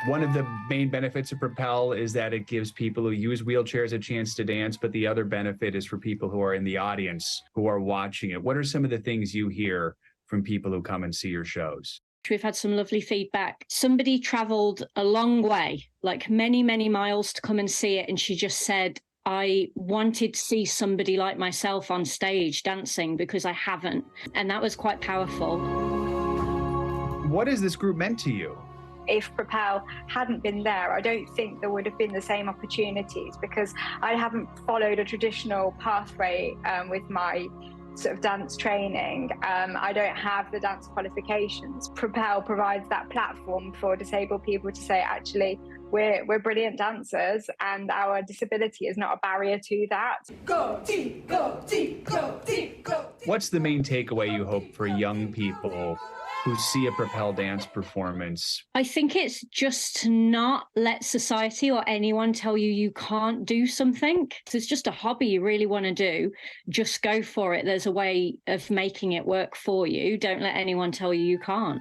One of the main benefits of Propel is that it gives people who use wheelchairs a chance to dance, but the other benefit is for people who are in the audience, who are watching it. What are some of the things you hear from people who come and see your shows? We've had some lovely feedback. Somebody travelled a long way, like many, many miles to come and see it. And she just said, I wanted to see somebody like myself on stage dancing because I haven't. And that was quite powerful. What has this group meant to you? If Propel hadn't been there, I don't think there would have been the same opportunities because I haven't followed a traditional pathway with my sort of dance training. I don't have the dance qualifications. Propel provides that platform for disabled people to say, actually, we're brilliant dancers and our disability is not a barrier to that. Go team, go team, go team, go team. What's the main takeaway you hope for young people who see a Propel dance performance? I think it's just to not let society or anyone tell you you can't do something. If it's just a hobby you really want to do, just go for it. There's a way of making it work for you. Don't let anyone tell you you can't.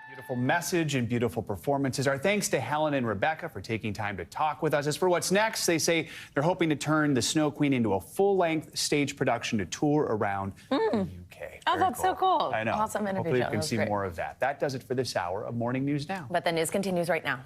Beautiful message and beautiful performances. Our thanks to Helen and Rebecca for taking time to talk with us. As for what's next, they say they're hoping to turn the Snow Queen into a full-length stage production to tour around the UK. Oh, that's so cool. I know. Awesome interview. Hopefully you can see more of that. That does it for this hour of Morning News Now. But the news continues right now.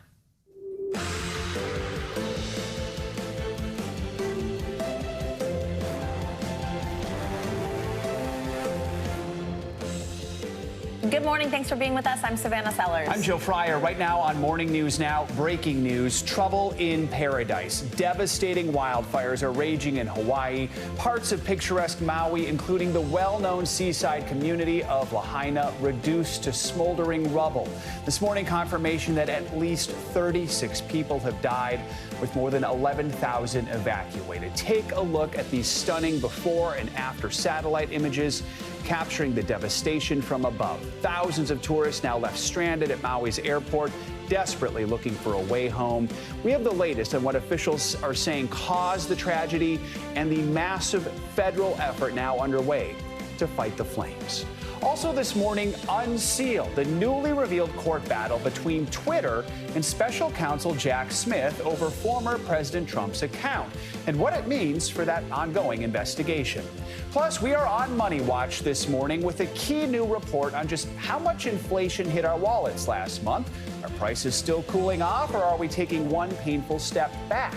Good morning. Thanks for being with us. I'm Savannah Sellers. I'm Joe Fryer. Right now on Morning News Now, breaking news, trouble in paradise. Devastating wildfires are raging in Hawaii, parts of picturesque Maui, including the well-known seaside community of Lahaina, reduced to smoldering rubble. This morning, confirmation that at least 36 people have died, with more than 11,000 evacuated. Take a look at these stunning before and after satellite images capturing the devastation from above. Thousands of tourists now left stranded at Maui's airport, desperately looking for a way home. We have the latest on what officials are saying caused the tragedy and the massive federal effort now underway to fight the flames. Also this morning, unsealed the newly revealed court battle between Twitter and special counsel Jack Smith over former President Trump's account and what it means for that ongoing investigation. Plus, we are on Money Watch this morning with a key new report on just how much inflation hit our wallets last month. Are prices still cooling off, or are we taking one painful step back?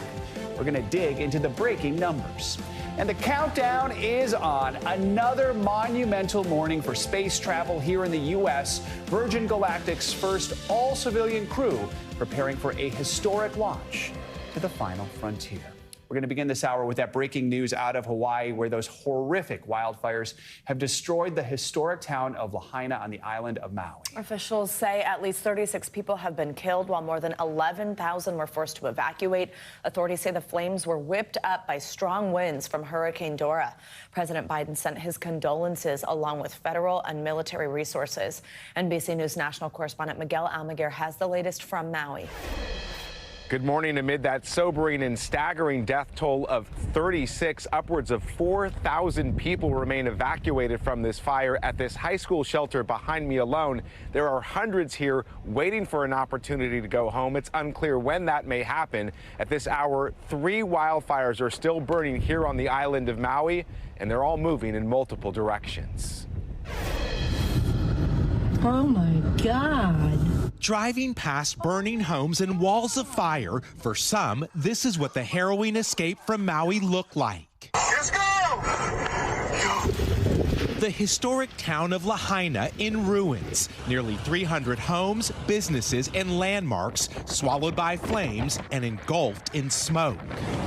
We're going to dig into the breaking numbers. And the countdown is on. Another monumental morning for space travel here in the U.S. Virgin Galactic's first all-civilian crew preparing for a historic launch to the final frontier. We're going to begin this hour with that breaking news out of Hawaii, where those horrific wildfires have destroyed the historic town of Lahaina on the island of Maui. Officials say at least 36 people have been killed, while more than 11,000 were forced to evacuate. Authorities say the flames were whipped up by strong winds from Hurricane Dora. President Biden sent his condolences along with federal and military resources. NBC News national correspondent Miguel Almaguer has the latest from Maui. Good morning. Amid that sobering and staggering death toll of 36, upwards of 4,000 people remain evacuated from this fire at this high school shelter behind me alone. There are hundreds here waiting for an opportunity to go home. It's unclear when that may happen. At this hour, 3 wildfires are still burning here on the island of Maui, and they're all moving in multiple directions. Oh my God. Driving past burning homes and walls of fire, for some, this is what the harrowing escape from Maui looked like. Let's go! The historic town of Lahaina in ruins. Nearly 300 homes, businesses, and landmarks swallowed by flames and engulfed in smoke.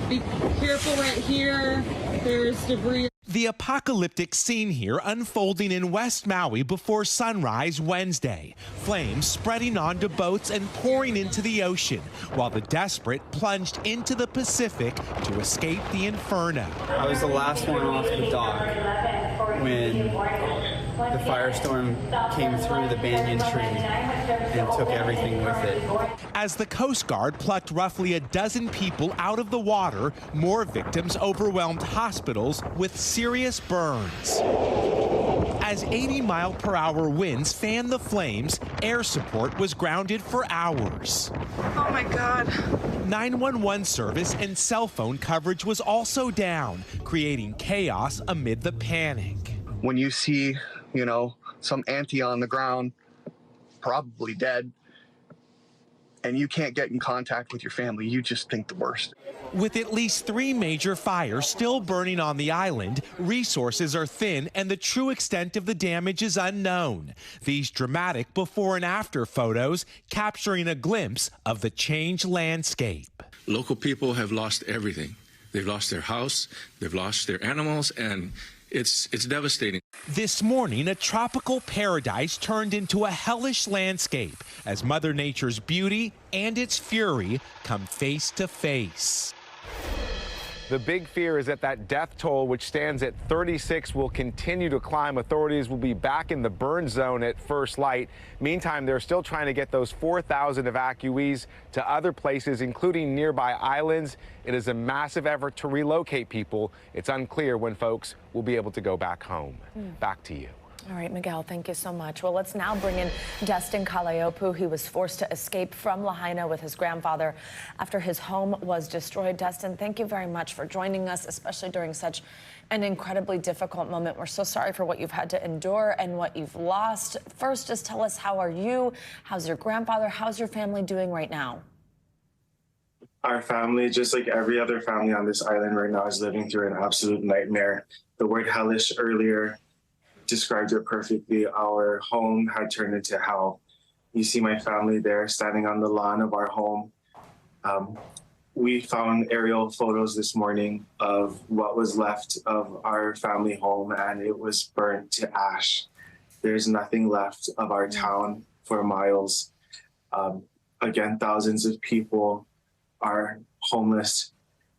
Be careful right here. There's debris. The apocalyptic scene here unfolding in West Maui before sunrise Wednesday. Flames spreading onto boats and pouring into the ocean, while the desperate plunged into the Pacific to escape the inferno. I was the last one off the dock when The firestorm came through the banyan tree and took everything with it. As the Coast Guard plucked roughly a dozen people out of the water, more victims overwhelmed hospitals with serious burns. As 80-mile-per-hour winds fanned the flames, air support was grounded for hours. Oh my God. 911 service and cell phone coverage was also down, creating chaos amid the panic. When you see, some auntie on the ground, probably dead, and you can't get in contact with your family, you just think the worst. With at least 3 major fires still burning on the island, resources are thin and the true extent of the damage is unknown. These dramatic before and after photos capturing a glimpse of the changed landscape. Local people have lost everything. They've lost their house, they've lost their animals, and it's devastating. This morning, a tropical paradise turned into a hellish landscape as Mother Nature's beauty and its fury come face to face. The big fear is that death toll, which stands at 36, will continue to climb. Authorities will be back in the burn zone at first light. Meantime, they're still trying to get those 4,000 evacuees to other places, including nearby islands. It is a massive effort to relocate people. It's unclear when folks will be able to go back home. Back to you. All right, Miguel, thank you so much. Well, let's now bring in Dustin Kalaiopu. He was forced to escape from Lahaina with his grandfather after his home was destroyed. Dustin, thank you very much for joining us, especially during such an incredibly difficult moment. We're so sorry for what you've had to endure and what you've lost. First, just tell us, how are you? How's your grandfather? How's your family doing right now? Our family, just like every other family on this island right now, is living through an absolute nightmare. The word hellish earlier described it perfectly. Our home had turned into hell. You see my family there standing on the lawn of our home. We found aerial photos this morning of what was left of our family home, and it was burnt to ash. There's nothing left of our town for miles. Again, thousands of people are homeless.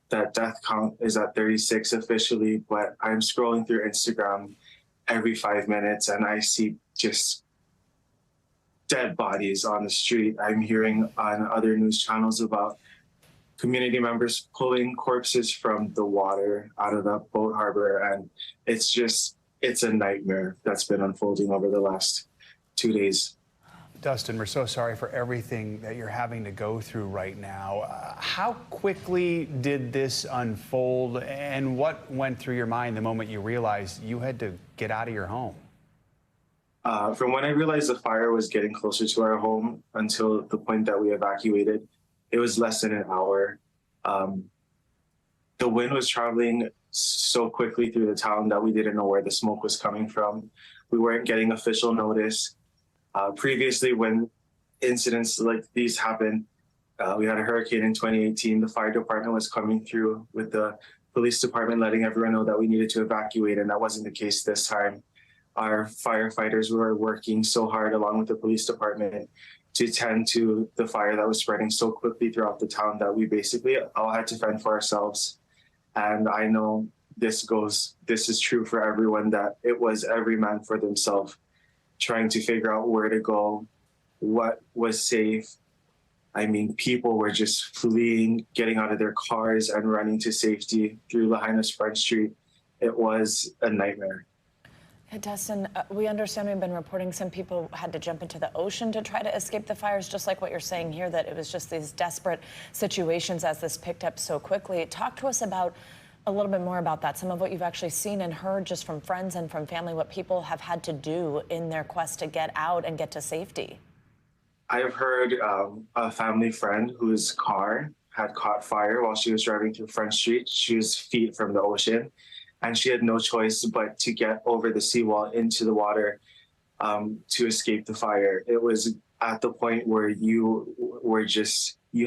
That death count is at 36 officially, but I'm scrolling through Instagram every 5 minutes and I see just dead bodies on the street. I'm hearing on other news channels about community members pulling corpses from the water out of the boat harbor, and it's a nightmare that's been unfolding over the last 2 days. Dustin, we're so sorry for everything that you're having to go through right now. How quickly did this unfold, and what went through your mind the moment you realized you had to get out of your home? From when I realized the fire was getting closer to our home until the point that we evacuated, it was less than an hour. The wind was traveling so quickly through the town that we didn't know where the smoke was coming from. We weren't getting official notice. Previously, when incidents like these happened, we had a hurricane in 2018. The fire department was coming through with the police department letting everyone know that we needed to evacuate, and that wasn't the case this time. Our firefighters were working so hard along with the police department to tend to the fire that was spreading so quickly throughout the town that we basically all had to fend for ourselves. And I know this is true for everyone, that it was every man for themselves, trying to figure out where to go, what was safe. I mean, people were just fleeing, getting out of their cars and running to safety through Lahaina's Front Street. It was a nightmare. Hey, Dustin, we understand, we've been reporting some people had to jump into the ocean to try to escape the fires, just like what you're saying here, that it was just these desperate situations as this picked up so quickly. Talk to us about a little bit more about that, some of what you've actually seen and heard just from friends and from family, what people have had to do in their quest to get out and get to safety. I have heard a family friend whose car had caught fire while she was driving through Front Street. She was feet from the ocean, and she had no choice but to get over the seawall into the water to escape the fire. It was at the point where you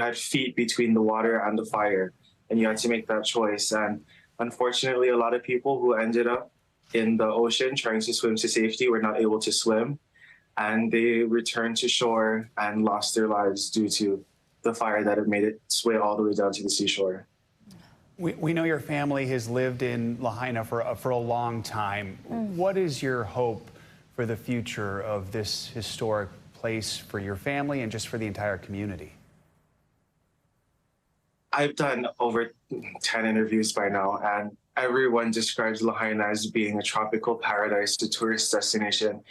had feet between the water and the fire, and you had to make that choice. And unfortunately, a lot of people who ended up in the ocean trying to swim to safety were not able to swim, and they returned to shore and lost their lives due to the fire that had made its way all the way down to the seashore. We know your family has lived in Lahaina for a long time. What is your hope for the future of this historic place for your family and just for the entire community? I've done over 10 interviews by now, and everyone describes Lahaina as being a tropical paradise, a tourist destination.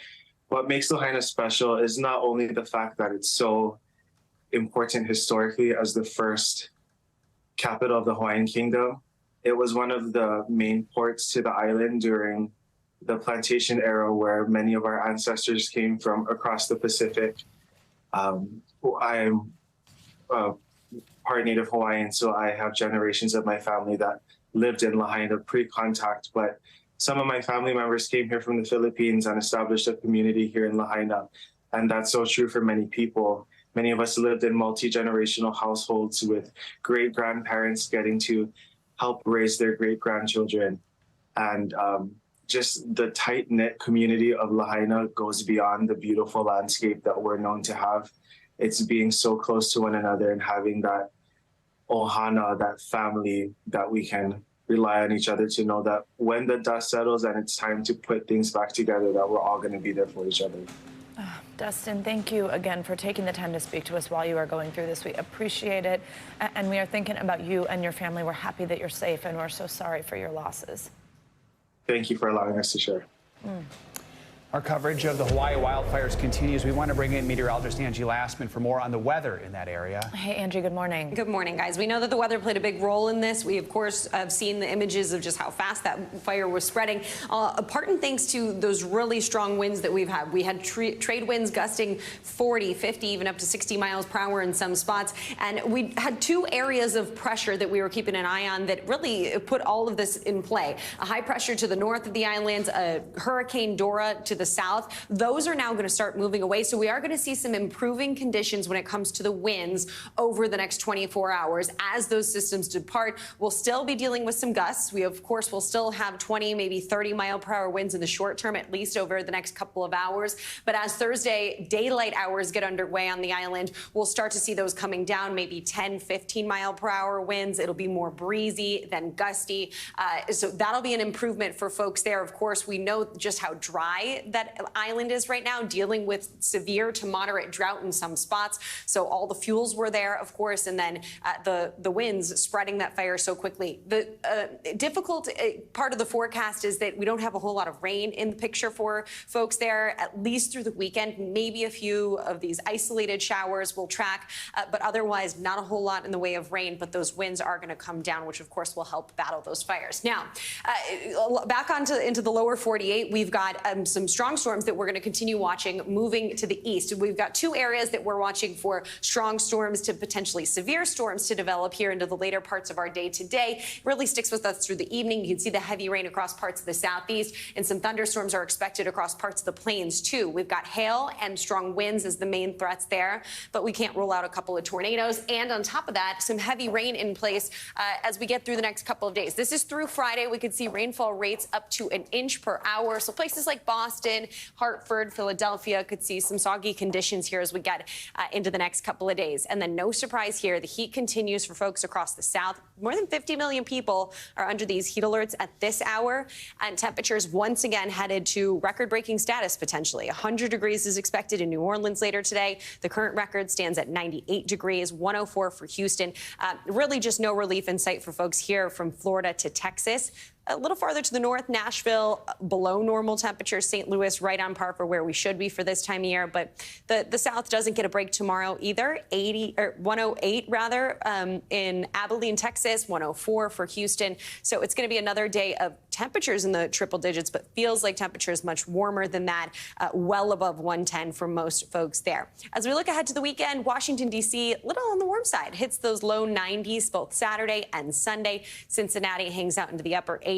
What makes Lahaina special is not only the fact that it's so important historically as the first capital of the Hawaiian Kingdom. It was one of the main ports to the island during the plantation era, where many of our ancestors came from across the Pacific. I'm part Native Hawaiian, so I have generations of my family that lived in Lahaina pre-contact, but some of my family members came here from the Philippines and established a community here in Lahaina. And that's so true for many people. Many of us lived in multi-generational households with great-grandparents getting to help raise their great-grandchildren. And just the tight-knit community of Lahaina goes beyond the beautiful landscape that we're known to have. It's being so close to one another and having that ohana, that family that we can rely on each other to know that when the dust settles and it's time to put things back together, that we're all going to be there for each other. Dustin, thank you again for taking the time to speak to us while you are going through this. We appreciate it, and we are thinking about you and your family. We're happy that you're safe, and we're so sorry for your losses. Thank you for allowing us to share. Our coverage of the Hawaii wildfires continues. We want to bring in meteorologist Angie Lastman for more on the weather in that area. Hey, Angie, good morning. Good morning, guys. We know that the weather played a big role in this. We, of course, have seen the images of just how fast that fire was spreading, part and thanks to those really strong winds that we've had. We had trade winds gusting 40, 50, even up to 60 miles per hour in some spots. And we had two areas of pressure that we were keeping an eye on that really put all of this in play. A high pressure to the north of the islands, a Hurricane Dora to the south. Those are now going to start moving away. So we are going to see some improving conditions when it comes to the winds over the next 24 hours. As those systems depart, we'll still be dealing with some gusts. We, of course, will still have 20, maybe 30 mile per hour winds in the short term, at least over the next couple of hours. But as Thursday daylight hours get underway on the island, we'll start to see those coming down, maybe 10, 15 mile per hour winds. It'll be more breezy than gusty. So that'll be an improvement for folks there. Of course, we know just how dry that island is right now, dealing with severe to moderate drought in some spots. So all the fuels were there, of course, and then the winds spreading that fire so quickly. The difficult part of the forecast is that we don't have a whole lot of rain in the picture for folks there, at least through the weekend. Maybe a few of these isolated showers will track, but otherwise not a whole lot in the way of rain. But those winds are going to come down, which of course will help battle those fires. Now, back into the lower 48, we've got some strong storms that we're going to continue watching moving to the east. We've got two areas that we're watching for strong storms to potentially severe storms to develop here into the later parts of our day today. It really sticks with us through the evening. You can see the heavy rain across parts of the southeast, and some thunderstorms are expected across parts of the plains too. We've got hail and strong winds as the main threats there, but we can't rule out a couple of tornadoes. And on top of that, some heavy rain in place as we get through the next couple of days. This is through Friday. We could see rainfall rates up to an inch per hour. So places like Boston, Hartford, Philadelphia could see some soggy conditions here as we get into the next couple of days. And then no surprise here, the heat continues for folks across the south. More than 50 million people are under these heat alerts at this hour, and temperatures once again headed to record-breaking status potentially. 100 degrees is expected in New Orleans later today. The current record stands at 98 degrees, 104 for Houston. Really just no relief in sight for folks here from Florida to Texas. A little farther to the north, Nashville, below normal temperatures. St. Louis, right on par for where we should be for this time of year. But the south doesn't get a break tomorrow either. 108 rather in Abilene, Texas. 104 for Houston. So it's going to be another day of temperatures in the triple digits, but feels like temperatures much warmer than that, well above 110 for most folks there. As we look ahead to the weekend, Washington, D.C., a little on the warm side. Hits those low 90s both Saturday and Sunday. Cincinnati hangs out into the upper 80s.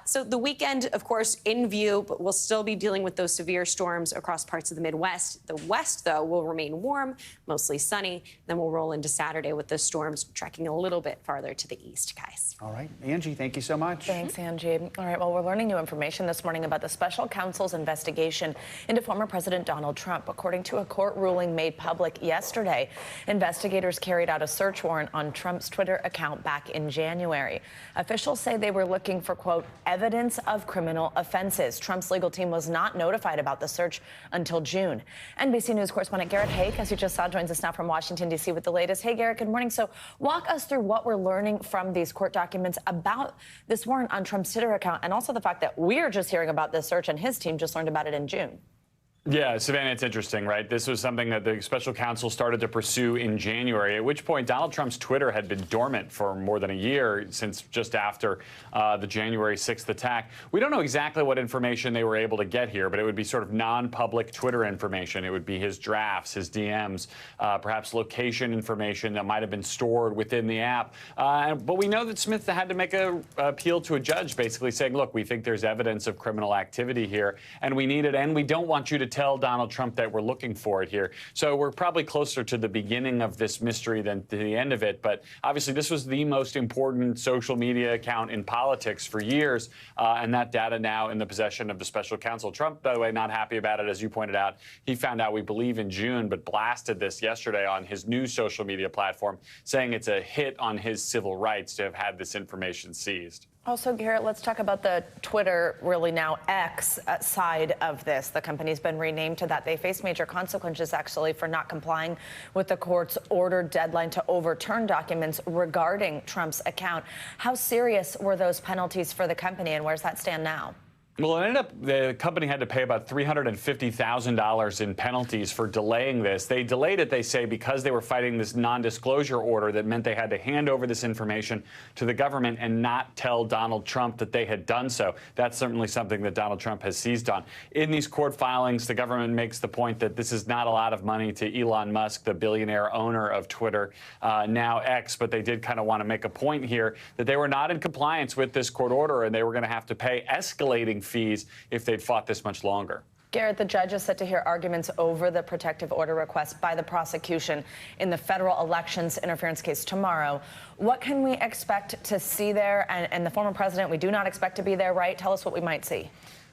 So the weekend, of course, in view, but we'll still be dealing with those severe storms across parts of the Midwest. The West, though, will remain warm, mostly sunny. Then we'll roll into Saturday with the storms tracking a little bit farther to the east, guys. All right. Angie, thank you so much. Thanks, Angie. All right, well, we're learning new information this morning about the special counsel's investigation into former President Donald Trump. According to a court ruling made public yesterday, investigators carried out a search warrant on Trump's Twitter account back in January. Officials say they were looking for, quote, evidence of criminal offenses. Trump's legal team was not notified about the search until June. NBC News correspondent Garrett Haake, as you just saw, joins us now from Washington, D.C. with the latest. Hey, Garrett, good morning. So walk us through what we're learning from these court documents about this warrant on Trump's Twitter account, and also the fact that we're just hearing about this search and his team just learned about it in June. Yeah, Savannah, it's interesting, right? This was something that the special counsel started to pursue in January, at which point Donald Trump's Twitter had been dormant for more than a year, since just after the January 6th attack. We don't know exactly what information they were able to get here, but it would be sort of non-public Twitter information. It would be his drafts, his DMs, perhaps location information that might have been stored within the app. But we know that Smith had to make an appeal to a judge, basically saying, look, we think there's evidence of criminal activity here, and we need it, and we don't want you to tell Donald Trump that we're looking for it here. So we're probably closer to the beginning of this mystery than to the end of it. But obviously, this was the most important social media account in politics for years. And that data now in the possession of the special counsel. Trump, by the way, not happy about it, as you pointed out. He found out, we believe, in June, but blasted this yesterday on his new social media platform, saying it's a hit on his civil rights to have had this information seized. Also, Garrett, let's talk about the Twitter, really now X side of this. The company's been renamed to that. They face major consequences, actually, for not complying with the court's ordered deadline to overturn documents regarding Trump's account. How serious were those penalties for the company, and where's that stand now? Well, it ended up, the company had to pay about $350,000 in penalties for delaying this. They delayed it, they say, because they were fighting this non-disclosure order that meant they had to hand over this information to the government and not tell Donald Trump that they had done so. That's certainly something that Donald Trump has seized on. In these court filings, the government makes the point that this is not a lot of money to Elon Musk, the billionaire owner of Twitter, now X, but they did kind of want to make a point here that they were not in compliance with this court order, and they were going to have to pay escalating fees if they'd fought this much longer. Garrett, the judge is set to hear arguments over the protective order request by the prosecution in the federal elections interference case tomorrow. What can we expect to see there? And the former president, we do not expect to be there, right? Tell us what we might see.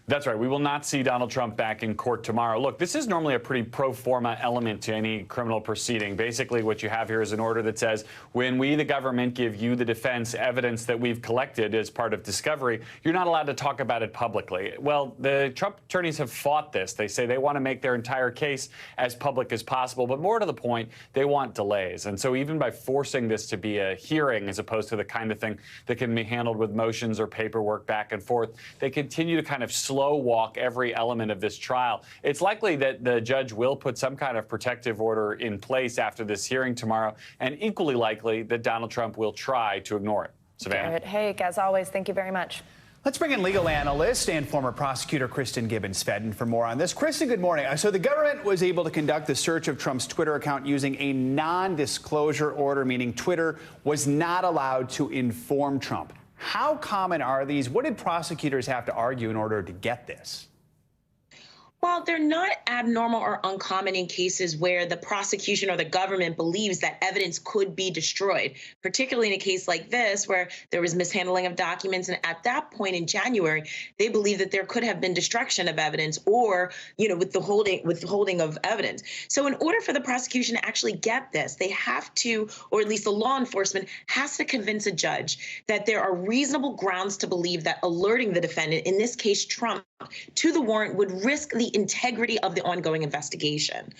That's right. We will not see Donald Trump back in court tomorrow. Look, this is normally a pretty pro forma element to any criminal proceeding. Basically, what you have here is an order that says, when we, the government, give you, the defense, evidence that we've collected as part of discovery, you're not allowed to talk about it publicly. Well, the Trump attorneys have fought this. They say they want to make their entire case as public as possible, but more to the point, they want delays. And so even by forcing this to be a hearing as opposed to the kind of thing that can be handled with motions or paperwork back and forth, they continue to kind of slow walk every element of this trial. It's likely that the judge will put some kind of protective order in place after this hearing tomorrow, and equally likely that Donald Trump will try to ignore it. Savannah. Garrett Haake, as always, thank you very much. Let's bring in legal analyst and former prosecutor Kristen Gibbons-Fedden for more on this. Kristen, good morning. So the government was able to conduct the search of Trump's Twitter account using a non-disclosure order, meaning Twitter was not allowed to inform Trump. How common are these? What did prosecutors have to argue in order to get this? Well, they're not abnormal or uncommon in cases where the prosecution or the government believes that evidence could be destroyed, particularly in a case like this where there was mishandling of documents. And at that point in January, they believe that there could have been destruction of evidence or, withholding of evidence. So in order for the prosecution to actually get this, they have to, or at least the law enforcement has to convince a judge that there are reasonable grounds to believe that alerting the defendant, in this case Trump, to the warrant would risk the integrity of the ongoing investigation.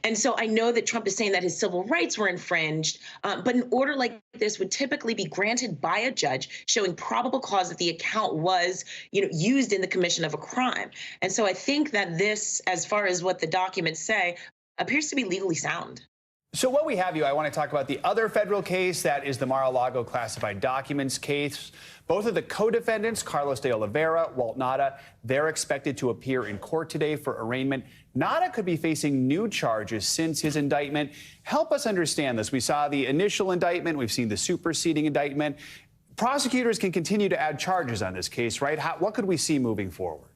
And so I know that Trump is saying that his civil rights were infringed, but an order like this would typically be granted by a judge showing probable cause that the account was, used in the commission of a crime. And so I think that this, as far as what the documents say, appears to be legally sound. So while we have you, I want to talk about the other federal case, that is the Mar-a-Lago classified documents case. Both of the co-defendants, Carlos de Oliveira, Walt Nada, they're expected to appear in court today for arraignment. Nada could be facing new charges since his indictment. Help us understand this. We saw the initial indictment. We've seen the superseding indictment. Prosecutors can continue to add charges on this case, right? What could we see moving forward?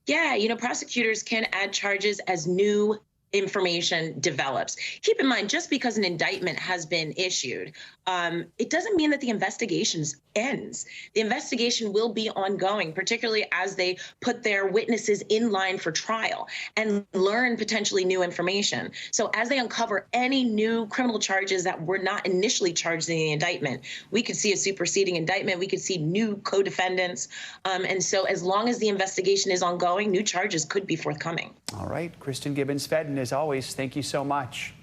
Yeah, prosecutors can add charges as new information develops. Keep in mind, just because an indictment has been issued, it doesn't mean that the investigation ends. The investigation will be ongoing, particularly as they put their witnesses in line for trial and learn potentially new information. So as they uncover any new criminal charges that were not initially charged in the indictment, we could see a superseding indictment, we could see new co-defendants. And so as long as the investigation is ongoing, new charges could be forthcoming. All right, Kristen Gibbons-Fedden, as always, thank you so much.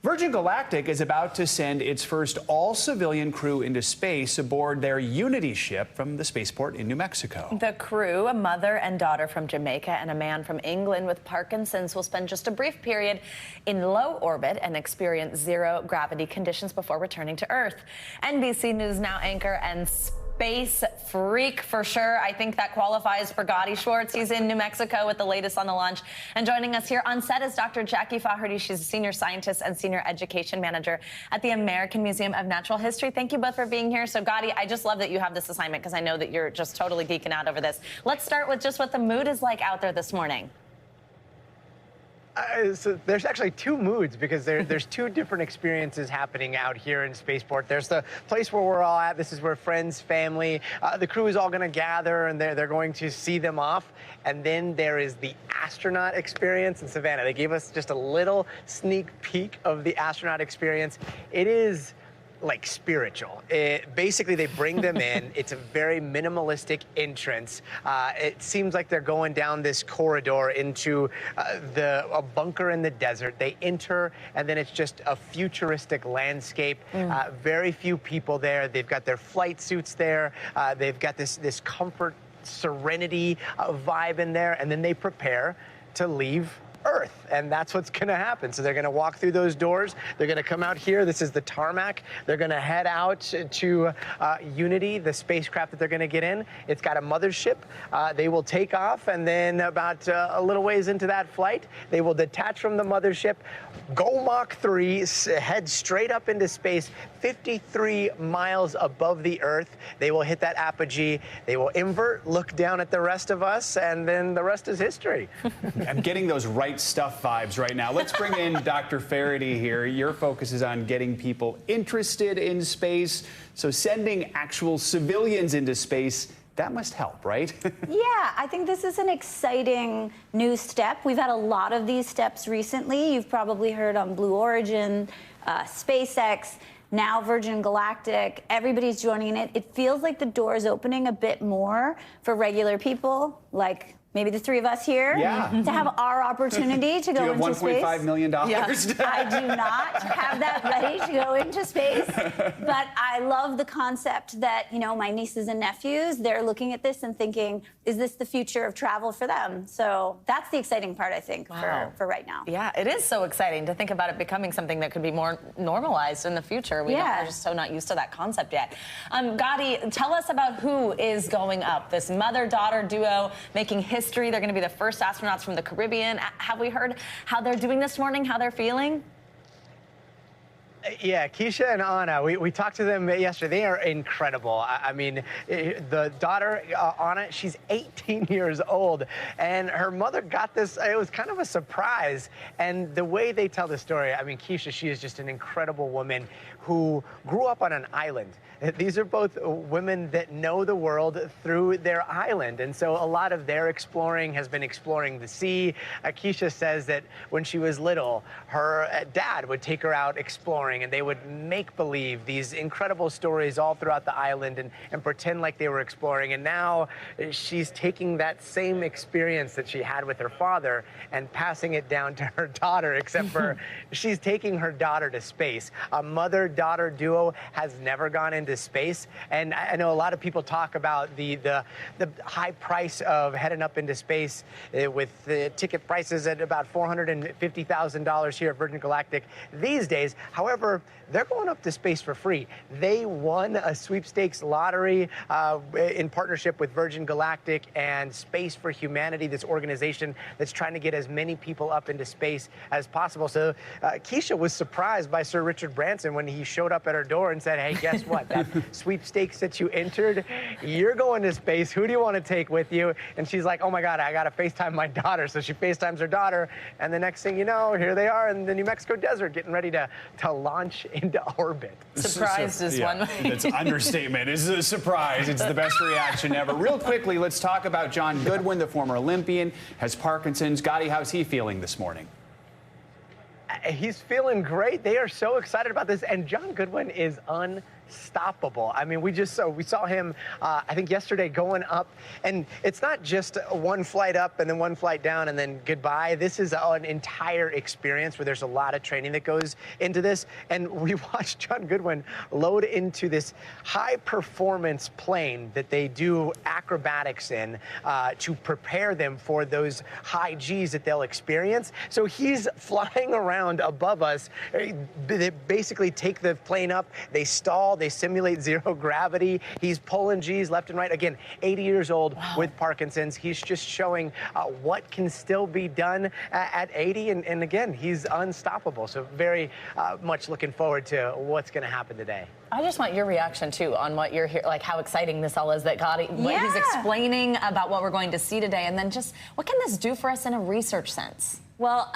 Virgin Galactic is about to send its first all-civilian crew into space aboard their Unity ship from the spaceport in New Mexico. The crew, a mother and daughter from Jamaica and a man from England with Parkinson's, will spend just a brief period in low orbit and experience zero gravity conditions before returning to Earth. NBC News Now anchor and space freak for sure. I think that qualifies for Gotti Schwartz. He's in New Mexico with the latest on the launch. And joining us here on set is Dr. Jackie Faherty. She's a senior scientist and senior education manager at the American Museum of Natural History. Thank you both for being here. So Gotti, I just love that you have this assignment because I know that you're just totally geeking out over this. Let's start with just what the mood is like out there this morning. So there's actually two moods because there's two different experiences happening out here in Spaceport. There's the place where we're all at. This is where friends, family, the crew is all going to gather and they're going to see them off. And then there is the astronaut experience in Savannah. They gave us just a little sneak peek of the astronaut experience. It is like spiritual. Basically, they bring them in. It's a very minimalistic entrance. It seems like they're going down this corridor into a bunker in the desert. They enter, and then it's just a futuristic landscape. Very few people there. They've got their flight suits there. They've got this comfort, serenity vibe in there, and then they prepare to leave Earth, and that's what's going to happen. So they're going to walk through those doors. They're going to come out here. This is the tarmac. They're going to head out to Unity, the spacecraft that they're going to get in. It's got a mothership. They will take off, and then about a little ways into that flight, they will detach from the mothership, go Mach 3, head straight up into space, 53 miles above the Earth. They will hit that apogee. They will invert, look down at the rest of us, and then the rest is history. I'm getting those right stuff vibes right now. Let's bring in Dr. Faherty here. Your focus is on getting people interested in space. So sending actual civilians into space, that must help, right? Yeah, I think this is an exciting new step. We've had a lot of these steps recently. You've probably heard on Blue Origin, SpaceX, now Virgin Galactic. Everybody's joining it. It feels like the door is opening a bit more for regular people, like maybe the three of us here, to have our opportunity to go into space. $1.5 million? Yes. I do not have that ready to go into space, but I love the concept that, you know, my nieces and nephews, they're looking at this and thinking, is this the future of travel for them? So that's the exciting part, I think, for right now. Yeah, it is so exciting to think about it becoming something that could be more normalized in the future. We're just so not used to that concept yet. Gotti, tell us about who is going up. This mother-daughter duo making history. They're going to be the first astronauts from the Caribbean. Have we heard how they're doing this morning, how they're feeling? Yeah, Keisha and Anna, we talked to them yesterday. They are incredible. I mean, the daughter, Anna, she's 18 years old, and her mother got this. It was kind of a surprise. And the way they tell the story, I mean, Keisha, she is just an incredible woman who grew up on an island. These are both women that know the world through their island. And so a lot of their exploring has been exploring the sea. Keisha says that when she was little, her dad would take her out exploring, and they would make believe these incredible stories all throughout the island and pretend like they were exploring. And now she's taking that same experience that she had with her father and passing it down to her daughter, except for she's taking her daughter to space. A mother-daughter duo has never gone into space, and I know a lot of people talk about the high price of heading up into space with the ticket prices at about $450,000 here at Virgin Galactic these days. However, However, they're going up to space for free. They won a sweepstakes lottery in partnership with Virgin Galactic and Space for Humanity, this organization that's trying to get as many people up into space as possible. So Keisha was surprised by Sir Richard Branson when he showed up at her door and said, hey, guess what? That sweepstakes that you entered, you're going to space. Who do you want to take with you? And she's like, oh my God, I got to FaceTime my daughter. So she FaceTimes her daughter. And the next thing you know, here they are in the New Mexico desert getting ready to launch into orbit. Surprised is one way. That's an understatement. It's a surprise. It's the best reaction ever. Real quickly, let's talk about John Goodwin, the former Olympian, has Parkinson's. Gotti, how's he feeling this morning? He's feeling great. They are so excited about this. And John Goodwin is unstoppable. I mean, we saw him, I think yesterday going up, and it's not just one flight up and then one flight down and then goodbye. This is an entire experience where there's a lot of training that goes into this. And we watched John Goodwin load into this high performance plane that they do acrobatics in to prepare them for those high G's that they'll experience. So he's flying around above us. They basically take the plane up, they stall, they simulate zero gravity. He's pulling G's left and right. Again, 80 years old with Parkinson's. He's just showing what can still be done at 80. And again, he's unstoppable. So very much looking forward to what's going to happen today. I just want your reaction, too, on what you're hearing, like how exciting this all is that Gotti, what he's explaining about what we're going to see today, and then just what can this do for us in a research sense? Well,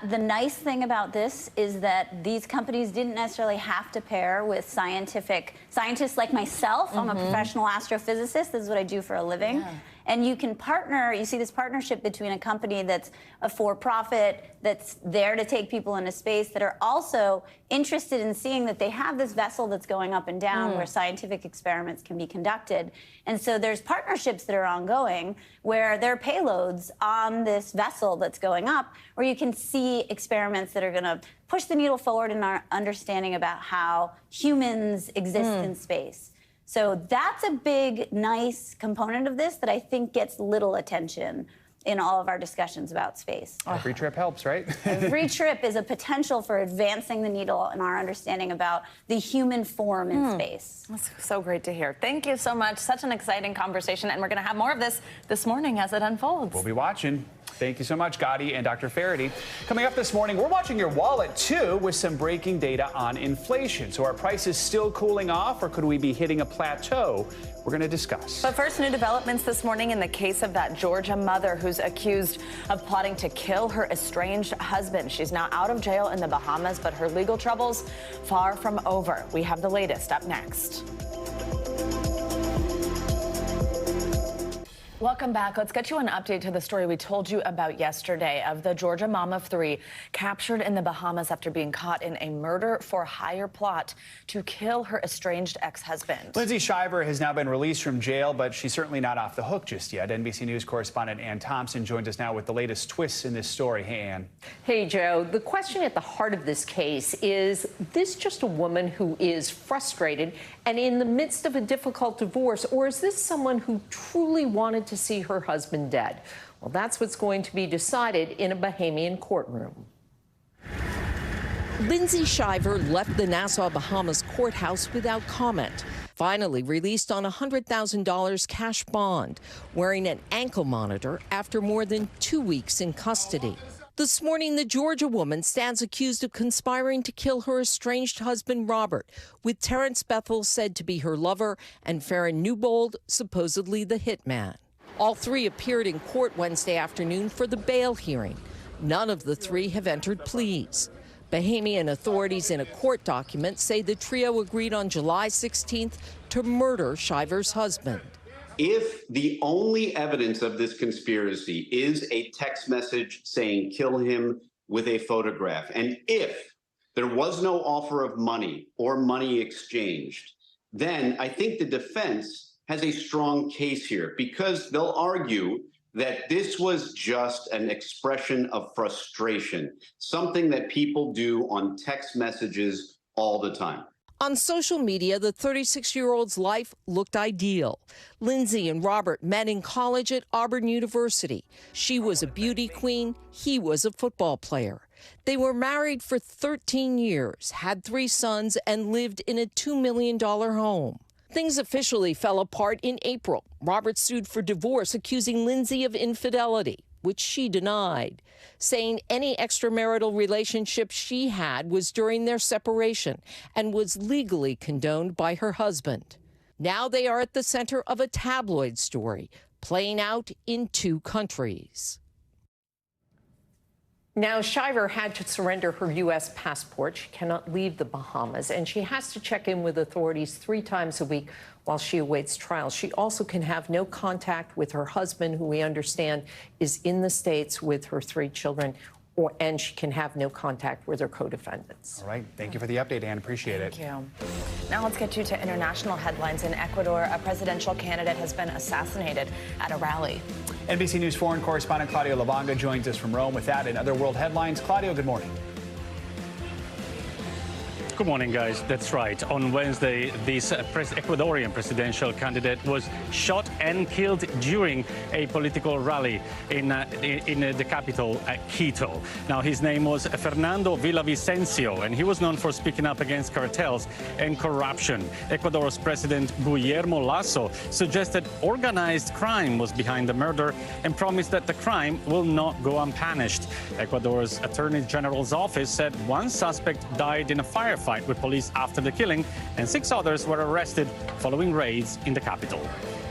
the nice thing about this is that these companies didn't necessarily have to pair with scientists like myself. I'm a professional astrophysicist. This is what I do for a living. Yeah. And you can partner, you see this partnership between a company that's a for-profit, that's there to take people into space, that are also interested in seeing that they have this vessel that's going up and down where scientific experiments can be conducted. And so there's partnerships that are ongoing where there are payloads on this vessel that's going up, where you can see experiments that are going to push the needle forward in our understanding about how humans exist in space. So that's a big, nice component of this that I think gets little attention in all of our discussions about space. Every trip helps, right? Every trip is a potential for advancing the needle in our understanding about the human form in space. That's so great to hear. Thank you so much. Such an exciting conversation, and we're going to have more of this morning as it unfolds. We'll be watching. Thank you so much, Gotti and Dr. Faraday. Coming up this morning, we're watching your wallet, too, with some breaking data on inflation. So are prices still cooling off, or could we be hitting a plateau? We're going to discuss. But first, new developments this morning in the case of that Georgia mother who's accused of plotting to kill her estranged husband. She's now out of jail in the Bahamas, but her legal troubles far from over. We have the latest up next. Welcome back. Let's get you an update to the story we told you about yesterday of the Georgia mom of three captured in the Bahamas after being caught in a murder-for-hire plot to kill her estranged ex-husband. Lindsay Shiver has now been released from jail, but she's certainly not off the hook just yet. NBC News correspondent Ann Thompson joins us now with the latest twists in this story. Hey, Ann. Hey, Joe. The question at the heart of this case is this just a woman who is frustrated and in the midst of a difficult divorce, or is this someone who truly wanted to see her husband dead? Well, that's what's going to be decided in a Bahamian courtroom. Lindsay Shiver left the Nassau, Bahamas courthouse without comment. Finally released on a $100,000 cash bond, wearing an ankle monitor after more than 2 weeks in custody. This morning, the Georgia woman stands accused of conspiring to kill her estranged husband, Robert, with Terrence Bethel said to be her lover and Farron Newbold supposedly the hitman. All three appeared in court Wednesday afternoon for the bail hearing. None of the three have entered pleas. Bahamian authorities in a court document say the trio agreed on July 16th to murder Shiver's husband. If the only evidence of this conspiracy is a text message saying kill him with a photograph, and if there was no offer of money or money exchanged, then I think the defense has a strong case here, because they'll argue that this was just an expression of frustration, something that people do on text messages all the time. On social media, the 36-year-old's life looked ideal. Lindsay and Robert met in college at Auburn University. She was a beauty queen. He was a football player. They were married for 13 years, had 3 sons, and lived in a $2 million home. Things officially fell apart in April. Robert sued for divorce, accusing Lindsay of infidelity, which she denied, saying any extramarital relationship she had was during their separation and was legally condoned by her husband. Now they are at the center of a tabloid story, playing out in 2 countries. Now, Shiver had to surrender her U.S. passport. She cannot leave the Bahamas, and she has to check in with authorities 3 times a week while she awaits trial. She also can have no contact with her husband, who we understand is in the States with her 3 children, and she can have no contact with her co-defendants. All right. Thank you for the update, Ann. Appreciate it. Thank you. Now let's get you to international headlines. In Ecuador, a presidential candidate has been assassinated at a rally. NBC News foreign correspondent Claudio Lavanga joins us from Rome with that and other world headlines. Claudio, good morning. Good morning, guys. That's right. On Wednesday, this Ecuadorian presidential candidate was shot and killed during a political rally in the capital, Quito. Now, his name was Fernando Villavicencio, and he was known for speaking up against cartels and corruption. Ecuador's President Guillermo Lasso suggested organized crime was behind the murder and promised that the crime will not go unpunished. Ecuador's Attorney General's office said 1 suspect died in a firefight with police after the killing, and 6 others were arrested following raids in the capital.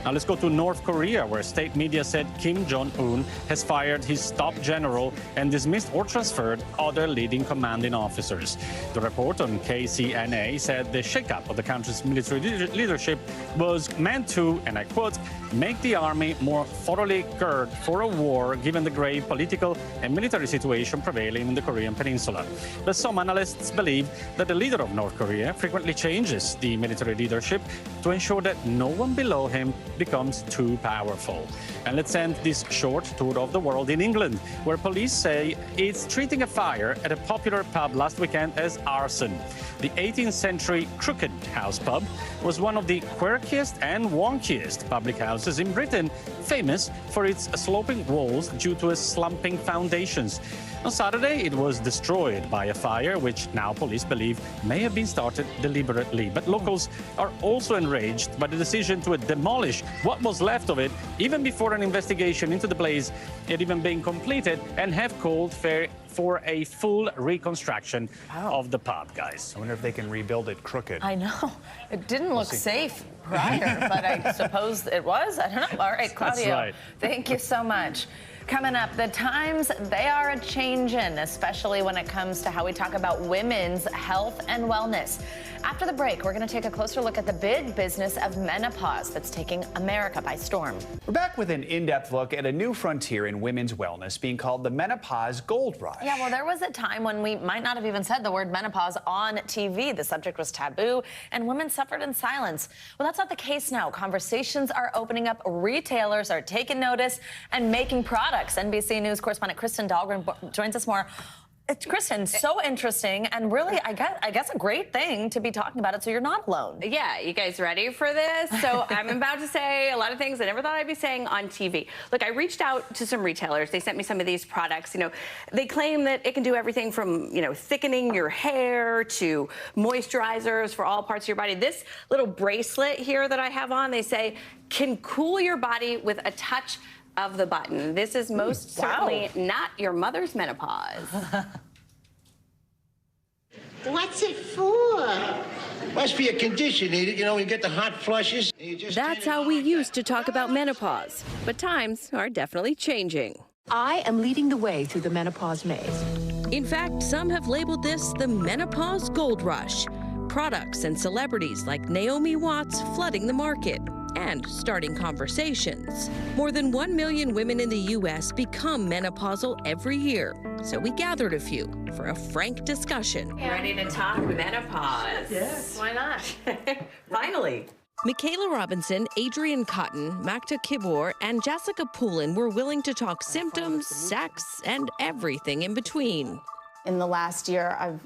Now let's go to North Korea, where state media said Kim Jong-un has fired his top general and dismissed or transferred other leading commanding officers. The report on KCNA said the shakeup of the country's military leadership was meant to, and I quote, make the army more thoroughly geared for a war given the grave political and military situation prevailing in the Korean peninsula. But some analysts believe that the leader of North Korea frequently changes the military leadership to ensure that no one below him becomes too powerful. And let's end this short tour of the world in England, where police say it's treating a fire at a popular pub last weekend as arson. The 18th century Crooked House pub was one of the quirkiest and wonkiest public houses in Britain, famous for its sloping walls due to its slumping foundations. On Saturday, it was destroyed by a fire, which now police believe may have been started deliberately. But locals are also enraged by the decision to demolish what was left of it, even before an investigation into the blaze had even been completed, and have called for a full reconstruction of the pub, guys. I wonder if they can rebuild it crooked. I know. It didn't look safe prior, but I suppose it was. I don't know. All right, Claudio, That's right. Thank you so much. Coming up, the times, they are a-changin', especially when it comes to how we talk about women's health and wellness. After the break, we're going to take a closer look at the big business of menopause that's taking America by storm. We're back with an in-depth look at a new frontier in women's wellness being called the Menopause Gold Rush. Yeah, well, there was a time when we might not have even said the word menopause on TV. The subject was taboo, and women suffered in silence. Well, that's not the case now. Conversations are opening up, retailers are taking notice, and making products. NBC News correspondent Kristen Dahlgren joins us more. Kristen, so interesting and really, I guess a great thing to be talking about it, so you're not alone. Yeah, you guys ready for this? So I'm about to say a lot of things I never thought I'd be saying on TV. Look, I reached out to some retailers. They sent me some of these products. You know, they claim that it can do everything from, you know, thickening your hair to moisturizers for all parts of your body. This little bracelet here that I have on, they say, can cool your body with a touch of the button. This is most certainly not your mother's menopause. What's it for? Must be a condition, you know, you get the hot flushes. That's how we used to talk about menopause, but times are definitely changing. I am leading the way through the menopause maze. In fact, some have labeled this the menopause gold rush. Products and celebrities like Naomi Watts flooding the market and starting conversations. More than 1 million women in the U.S. become menopausal every year, so we gathered a few for a frank discussion. Ready to talk menopause? Yes. Why not? Finally. Michaela Robinson, Adrian Cotton, Makta Kibor, and Jessica Poulin were willing to talk symptoms, sex, and everything in between. In the last year, I've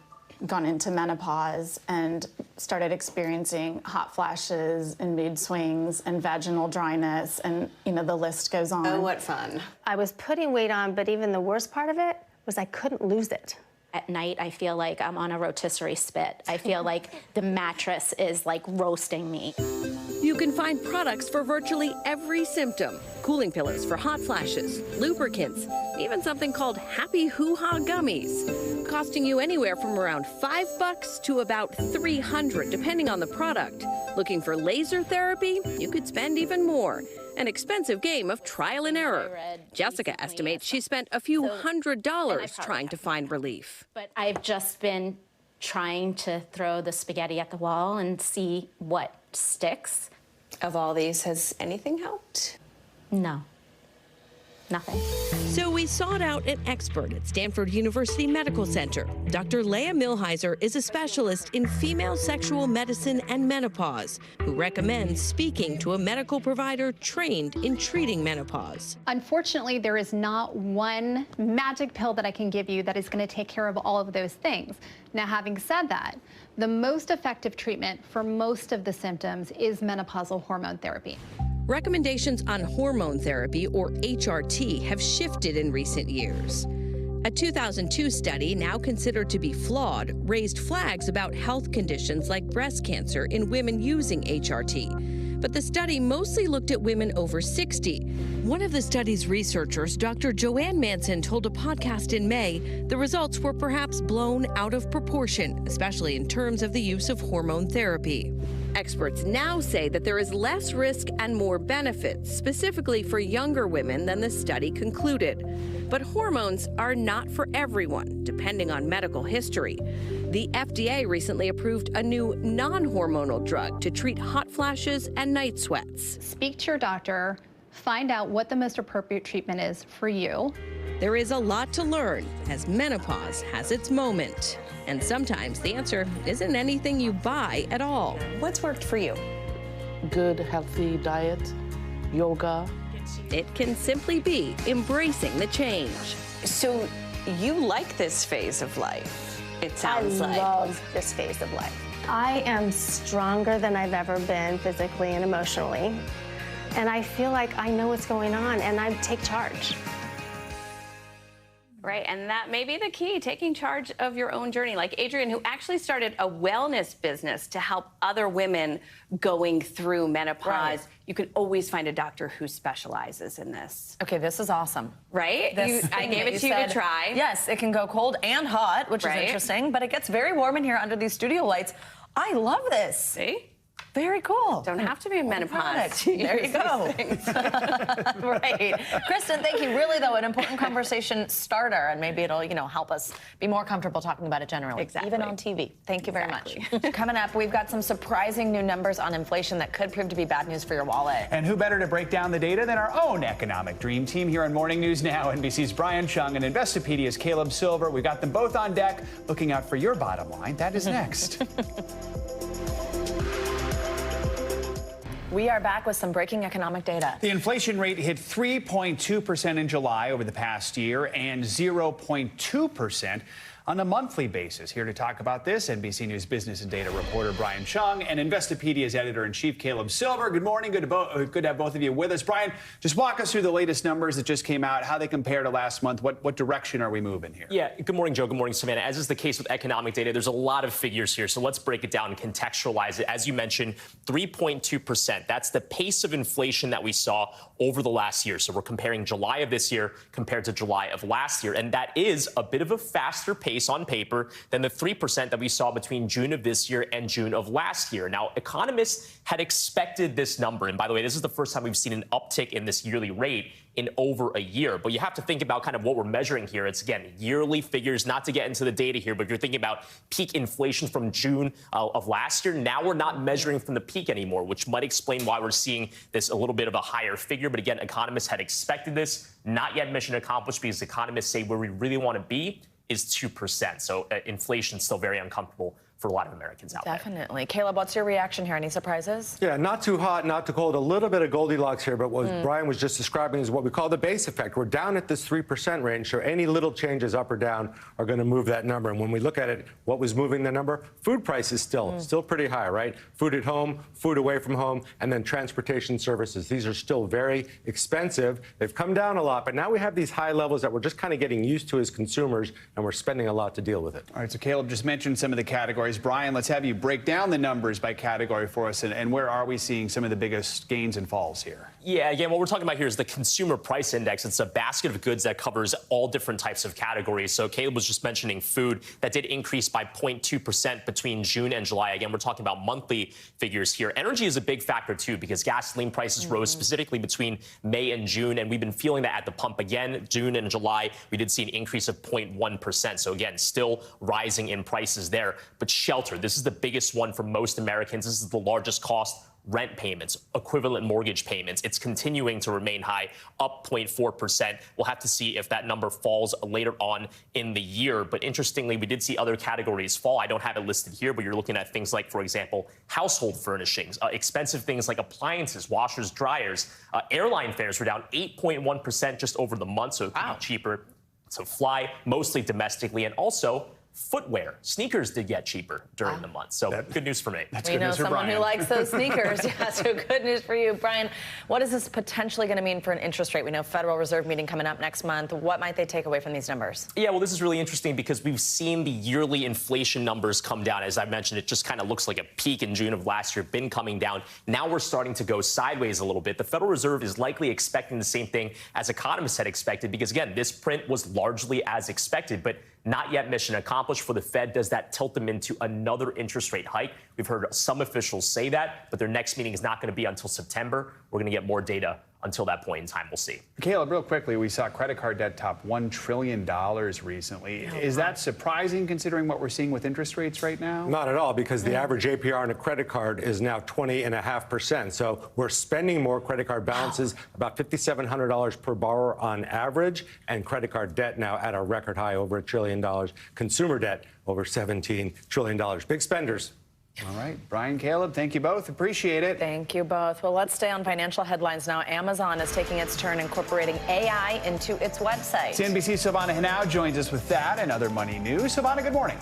gone into menopause and started experiencing hot flashes and mood swings and vaginal dryness, and you know, the list goes on. Oh, what fun. I was putting weight on, but even the worst part of it was I couldn't lose it. At night, I feel like I'm on a rotisserie spit. I feel like the mattress is like roasting me. You can find products for virtually every symptom. Cooling pillows for hot flashes, lubricants, even something called Happy Hoo-Ha Gummies, costing you anywhere from around $5 to about $300, depending on the product. Looking for laser therapy? You could spend even more. An expensive game of trial and error. Jessica estimates she spent a few $100s trying to find relief. But I've just been trying to throw the spaghetti at the wall and see what sticks. Of all these, has anything helped? No. Nothing. So we sought out an expert at Stanford University Medical Center. Dr. Leah Milheiser is a specialist in female sexual medicine and menopause, who recommends speaking to a medical provider trained in treating menopause. Unfortunately, there is not one magic pill that I can give you that is going to take care of all of those things. Now, having said that, the most effective treatment for most of the symptoms is menopausal hormone therapy. Recommendations on hormone therapy, or HRT, have shifted in recent years. A 2002 study, now considered to be flawed, raised flags about health conditions like breast cancer in women using HRT. But the study mostly looked at women over 60. One of the study's researchers, Dr. Joanne Manson, told a podcast in May the results were perhaps blown out of proportion, especially in terms of the use of hormone therapy. Experts now say that there is less risk and more benefits, specifically for younger women, than the study concluded. But hormones are not for everyone, depending on medical history. The FDA recently approved a new non-hormonal drug to treat hot flashes and night sweats. Speak to your doctor, find out what the most appropriate treatment is for you. There is a lot to learn, as menopause has its moment. And sometimes the answer isn't anything you buy at all. What's worked for you? Good, healthy diet, yoga. It can simply be embracing the change. So you like this phase of life, it sounds like. I love this phase of life. I am stronger than I've ever been physically and emotionally. And I feel like I know what's going on and I take charge. Right, and that may be the key, taking charge of your own journey. Like Adrienne, who actually started a wellness business to help other women going through menopause. Right. You can always find a doctor who specializes in this. Okay, this is awesome. Right? I gave it to you to try. Yes, it can go cold and hot, which is interesting, but it gets very warm in here under these studio lights. I love this. See? Very cool. Don't have to be in menopause. There you go. Right. Kristen, thank you. Really, though, an important conversation starter, and maybe it'll, help us be more comfortable talking about it generally. Exactly. Even on TV. Thank you very much. Coming up, we've got some surprising new numbers on inflation that could prove to be bad news for your wallet. And who better to break down the data than our own economic dream team here on Morning News Now. NBC's Brian Chung and Investopedia's Caleb Silver. We've got them both on deck, looking out for your bottom line. That is next. We are back with some breaking economic data. The inflation rate hit 3.2% in July over the past year and 0.2% on a monthly basis. Here to talk about this, NBC News business and data reporter Brian Chung and Investopedia's editor-in-chief Caleb Silver. Good morning. Good to have both of you with us. Brian, just walk us through the latest numbers that just came out, how they compare to last month. What direction are we moving here? Yeah, good morning, Joe. Good morning, Savannah. As is the case with economic data, there's a lot of figures here, so let's break it down and contextualize it. As you mentioned, 3.2%. That's the pace of inflation that we saw over the last year. So we're comparing July of this year compared to July of last year, and that is a bit of a faster pace on paper than the 3% that we saw between June of this year and June of last year. Now, economists had expected this number. And by the way, this is the first time we've seen an uptick in this yearly rate in over a year. But you have to think about kind of what we're measuring here. It's, again, yearly figures, not to get into the data here, but if you're thinking about peak inflation from June of last year, now we're not measuring from the peak anymore, which might explain why we're seeing this a little bit of a higher figure. But again, economists had expected this, not yet mission accomplished, because economists say where we really want to be is 2%. So inflation is still very uncomfortable for a lot of Americans out there. Definitely. Caleb, what's your reaction here? Any surprises? Yeah, not too hot, not too cold. A little bit of Goldilocks here, but what Brian was just describing is what we call the base effect. We're down at this 3% range, so any little changes up or down are going to move that number. And when we look at it, what was moving the number? Food prices still pretty high, right? Food at home, food away from home, and then transportation services. These are still very expensive. They've come down a lot, but now we have these high levels that we're just kind of getting used to as consumers, and we're spending a lot to deal with it. All right, so Caleb just mentioned some of the categories. Brian, let's have you break down the numbers by category for us, and where are we seeing some of the biggest gains and falls here? Yeah, again, what we're talking about here is the Consumer Price Index. It's a basket of goods that covers all different types of categories. So Caleb was just mentioning food. That did increase by 0.2% between June and July. Again, we're talking about monthly figures here. Energy is a big factor, too, because gasoline prices rose specifically between May and June, and we've been feeling that at the pump again. June and July, we did see an increase of 0.1%. So again, still rising in prices there. But shelter, this is the biggest one for most Americans. This is the largest cost. Rent payments, equivalent mortgage payments, it's continuing to remain high, up 0.4%. We'll have to see if that number falls later on in the year. But interestingly, we did see other categories fall. I don't have it listed here, but you're looking at things like, for example, household furnishings, expensive things like appliances, washers, dryers. Airline fares were down 8.1% just over the month, so cheaper to fly, mostly domestically, and also footwear. Sneakers did get cheaper during the month. So good news for me. We know someone who likes those sneakers. Yeah, so good news for you. Brian, what is this potentially going to mean for an interest rate? We know Federal Reserve meeting coming up next month. What might they take away from these numbers? Yeah, well, this is really interesting because we've seen the yearly inflation numbers come down. As I mentioned, it just kind of looks like a peak in June of last year, been coming down. Now we're starting to go sideways a little bit. The Federal Reserve is likely expecting the same thing as economists had expected because, again, this print was largely as expected, but not yet mission accomplished for the Fed. Does that tilt them into another interest rate hike? We've heard some officials say that, but their next meeting is not going to be until September. We're going to get more data until that point in time. We'll see. Caleb, real quickly, we saw credit card debt top $1 trillion recently. Is that surprising considering what we're seeing with interest rates right now? Not at all, because the average APR on a credit card is now 20.5%. So we're spending more credit card balances, about $5,700 per borrower on average, and credit card debt now at a record high, over $1 trillion. Consumer debt over $17 trillion. Big spenders. All right, Brian, Caleb, thank you both. Appreciate it. Thank you both. Well, let's stay on financial headlines now. Amazon is taking its turn incorporating AI into its website. CNBC's Silvana Henao joins us with that and other money news. Silvana, good morning.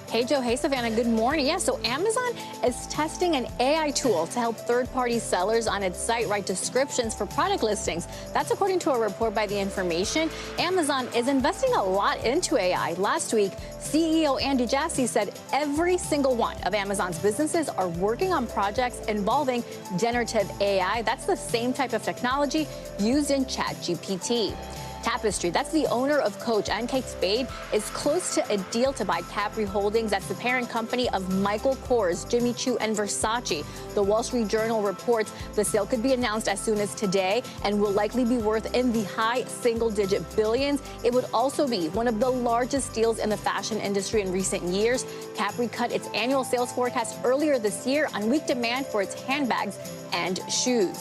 Hey, Joe. Hey, Savannah. Good morning. Yeah, so Amazon is testing an AI tool to help third-party sellers on its site write descriptions for product listings. That's according to a report by The Information. Amazon is investing a lot into AI. Last week, CEO Andy Jassy said every single one of Amazon's businesses are working on projects involving generative AI. That's the same type of technology used in ChatGPT. Tapestry, that's the owner of Coach and Kate Spade, is close to a deal to buy Capri Holdings. That's the parent company of Michael Kors, Jimmy Choo, and Versace. The Wall Street Journal reports the sale could be announced as soon as today and will likely be worth in the high single-digit billions. It would also be one of the largest deals in the fashion industry in recent years. Capri cut its annual sales forecast earlier this year on weak demand for its handbags and shoes.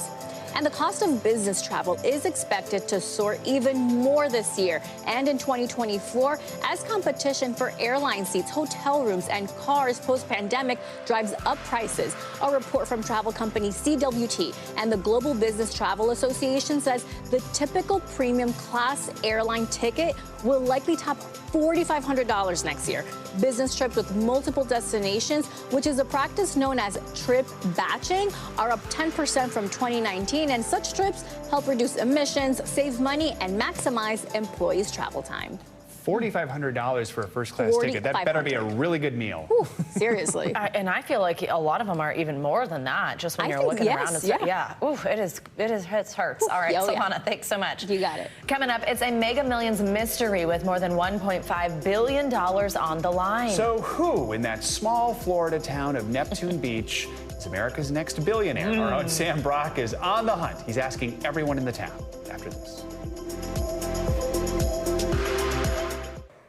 And the cost of business travel is expected to soar even more this year and in 2024 as competition for airline seats, hotel rooms, and cars post-pandemic drives up prices. A report from travel company CWT and the Global Business Travel Association says the typical premium class airline ticket will likely top $4,500 next year. Business trips with multiple destinations, which is a practice known as trip batching, are up 10% from 2019, and such trips help reduce emissions, save money, and maximize employees' travel time. $4,500 for a first-class ticket. That better be a really good meal. Ooh, seriously. And I feel like a lot of them are even more than that, just when you're looking around. And yeah. Ooh, it hurts. All right, Silvana, thanks so much. You got it. Coming up, it's a Mega Millions mystery with more than $1.5 billion on the line. So who in that small Florida town of Neptune Beach is America's next billionaire? Our own Sam Brock is on the hunt. He's asking everyone in the town after this.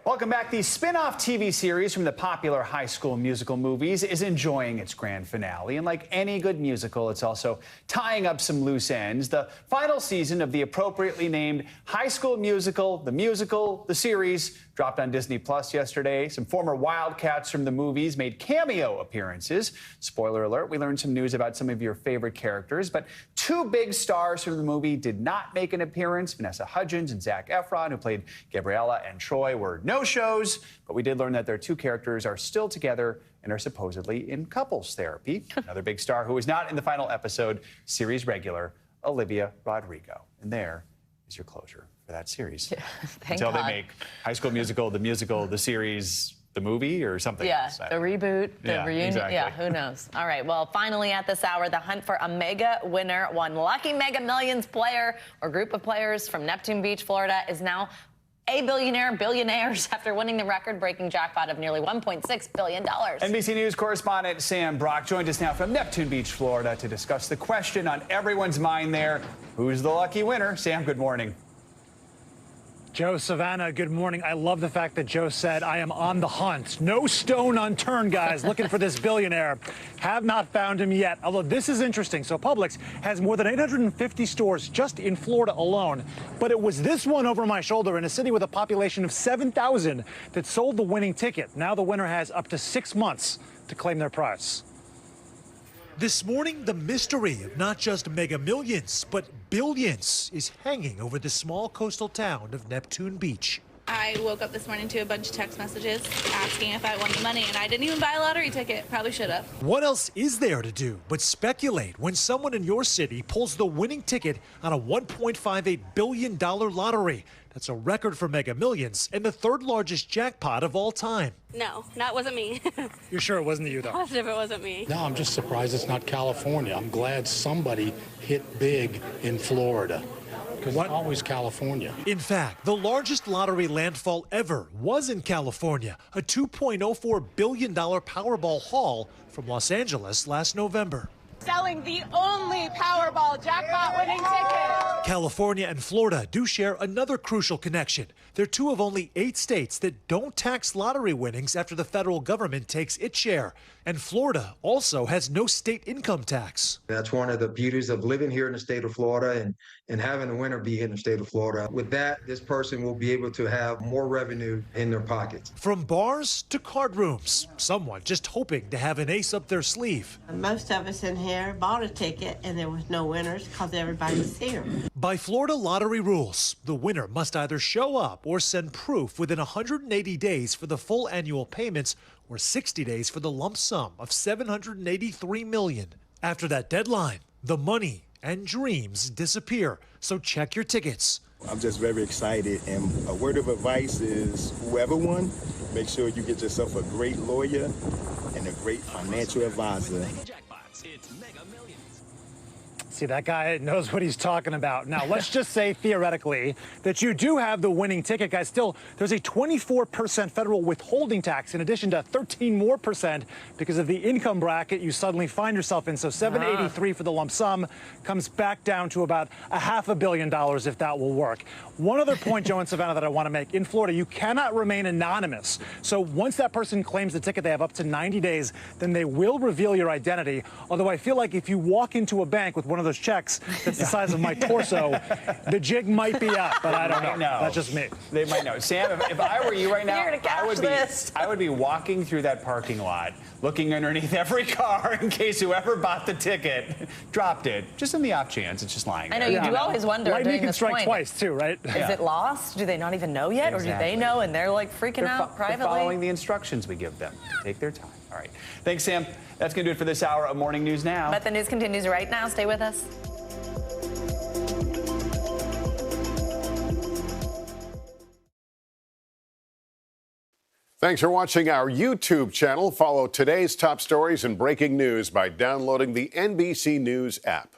Welcome back. The spin-off TV series from the popular High School Musical movies is enjoying its grand finale. And like any good musical, it's also tying up some loose ends. The final season of the appropriately named High School Musical, the series, dropped on Disney Plus yesterday. Some former Wildcats from the movies made cameo appearances. Spoiler alert, we learned some news about some of your favorite characters, but two big stars from the movie did not make an appearance. Vanessa Hudgens and Zac Efron, who played Gabriella and Troy, were no-shows, but we did learn that their two characters are still together and are supposedly in couples therapy. Another big star who was not in the final episode, series regular Olivia Rodrigo. And there is your closure for that series. Yeah, Until they make High School Musical, the series, the movie, or something else. The reboot, the reunion. Exactly. Yeah, who knows? All right, well, finally at this hour, the hunt for a mega winner. One lucky Mega Millions player or group of players from Neptune Beach, Florida, is now a billionaires after winning the record-breaking jackpot of nearly $1.6 billion. NBC News correspondent Sam Brock joined us now from Neptune Beach, Florida, to discuss the question on everyone's mind there. Who's the lucky winner? Sam, good morning. Joe, Savannah, good morning. I love the fact that Joe said, I am on the hunt. No stone unturned, guys, looking for this billionaire. Have not found him yet, although this is interesting. So Publix has more than 850 stores just in Florida alone. But it was this one over my shoulder in a city with a population of 7,000 that sold the winning ticket. Now the winner has up to 6 months to claim their prize. This morning, the mystery of not just Mega Millions, but billions is hanging over the small coastal town of Neptune Beach. I woke up this morning to a bunch of text messages asking if I won the money, and I didn't even buy a lottery ticket. Probably should have. What else is there to do but speculate when someone in your city pulls the winning ticket on a $1.58 billion lottery? That's a record for Mega Millions and the third largest jackpot of all time. No, that wasn't me. You're sure it wasn't you, though? Positive it wasn't me. No, I'm just surprised it's not California. I'm glad somebody hit big in Florida, because it's always California. In fact, the largest lottery landfall ever was in California, a $2.04 billion Powerball haul from Los Angeles last November. Selling the only Powerball jackpot winning ticket. California and Florida do share another crucial connection. They're two of only 8 states that don't tax lottery winnings after the federal government takes its share. And Florida also has no state income tax. That's one of the beauties of living here in the state of Florida and having a winner be in the state of Florida. With that, this person will be able to have more revenue in their pockets. From bars to card rooms, someone just hoping to have an ace up their sleeve. Most of us in here bought a ticket and there was no winners because everybody's here. By Florida lottery rules, the winner must either show up or send proof within 180 days for the full annual payments or 60 days for the lump sum of $783 million. After that deadline, the money and dreams disappear, so check your tickets. I'm just very excited, and a word of advice is whoever won, make sure you get yourself a great lawyer and a great financial advisor. See, that guy knows what he's talking about. Now, let's just say theoretically that you do have the winning ticket, guys. Still, there's a 24% federal withholding tax in addition to 13% more because of the income bracket you suddenly find yourself in. So $783 for the lump sum comes back down to about $500 million if that will work. One other point, Joe and Savannah, that I want to make. In Florida, you cannot remain anonymous. So once that person claims the ticket, they have up to 90 days. Then they will reveal your identity. Although I feel like if you walk into a bank with one of those checks that's the size of my torso, the jig might be up, but I don't know. That's just me. They might know. Sam, if I were you right now, I would be walking through that parking lot, looking underneath every car in case whoever bought the ticket dropped it, just in the off chance it's just lying I there. know, you do always wonder Lightning during can this strike point. twice, too, right? Is it lost? Do they not even know yet? Or do they know and they're like freaking out privately? They're following the instructions we give them. Take their time. All right. Thanks, Sam. That's going to do it for this hour of Morning News Now. But the news continues right now. Stay with us. Thanks for watching our YouTube channel. Follow today's top stories and breaking news by downloading the NBC News app.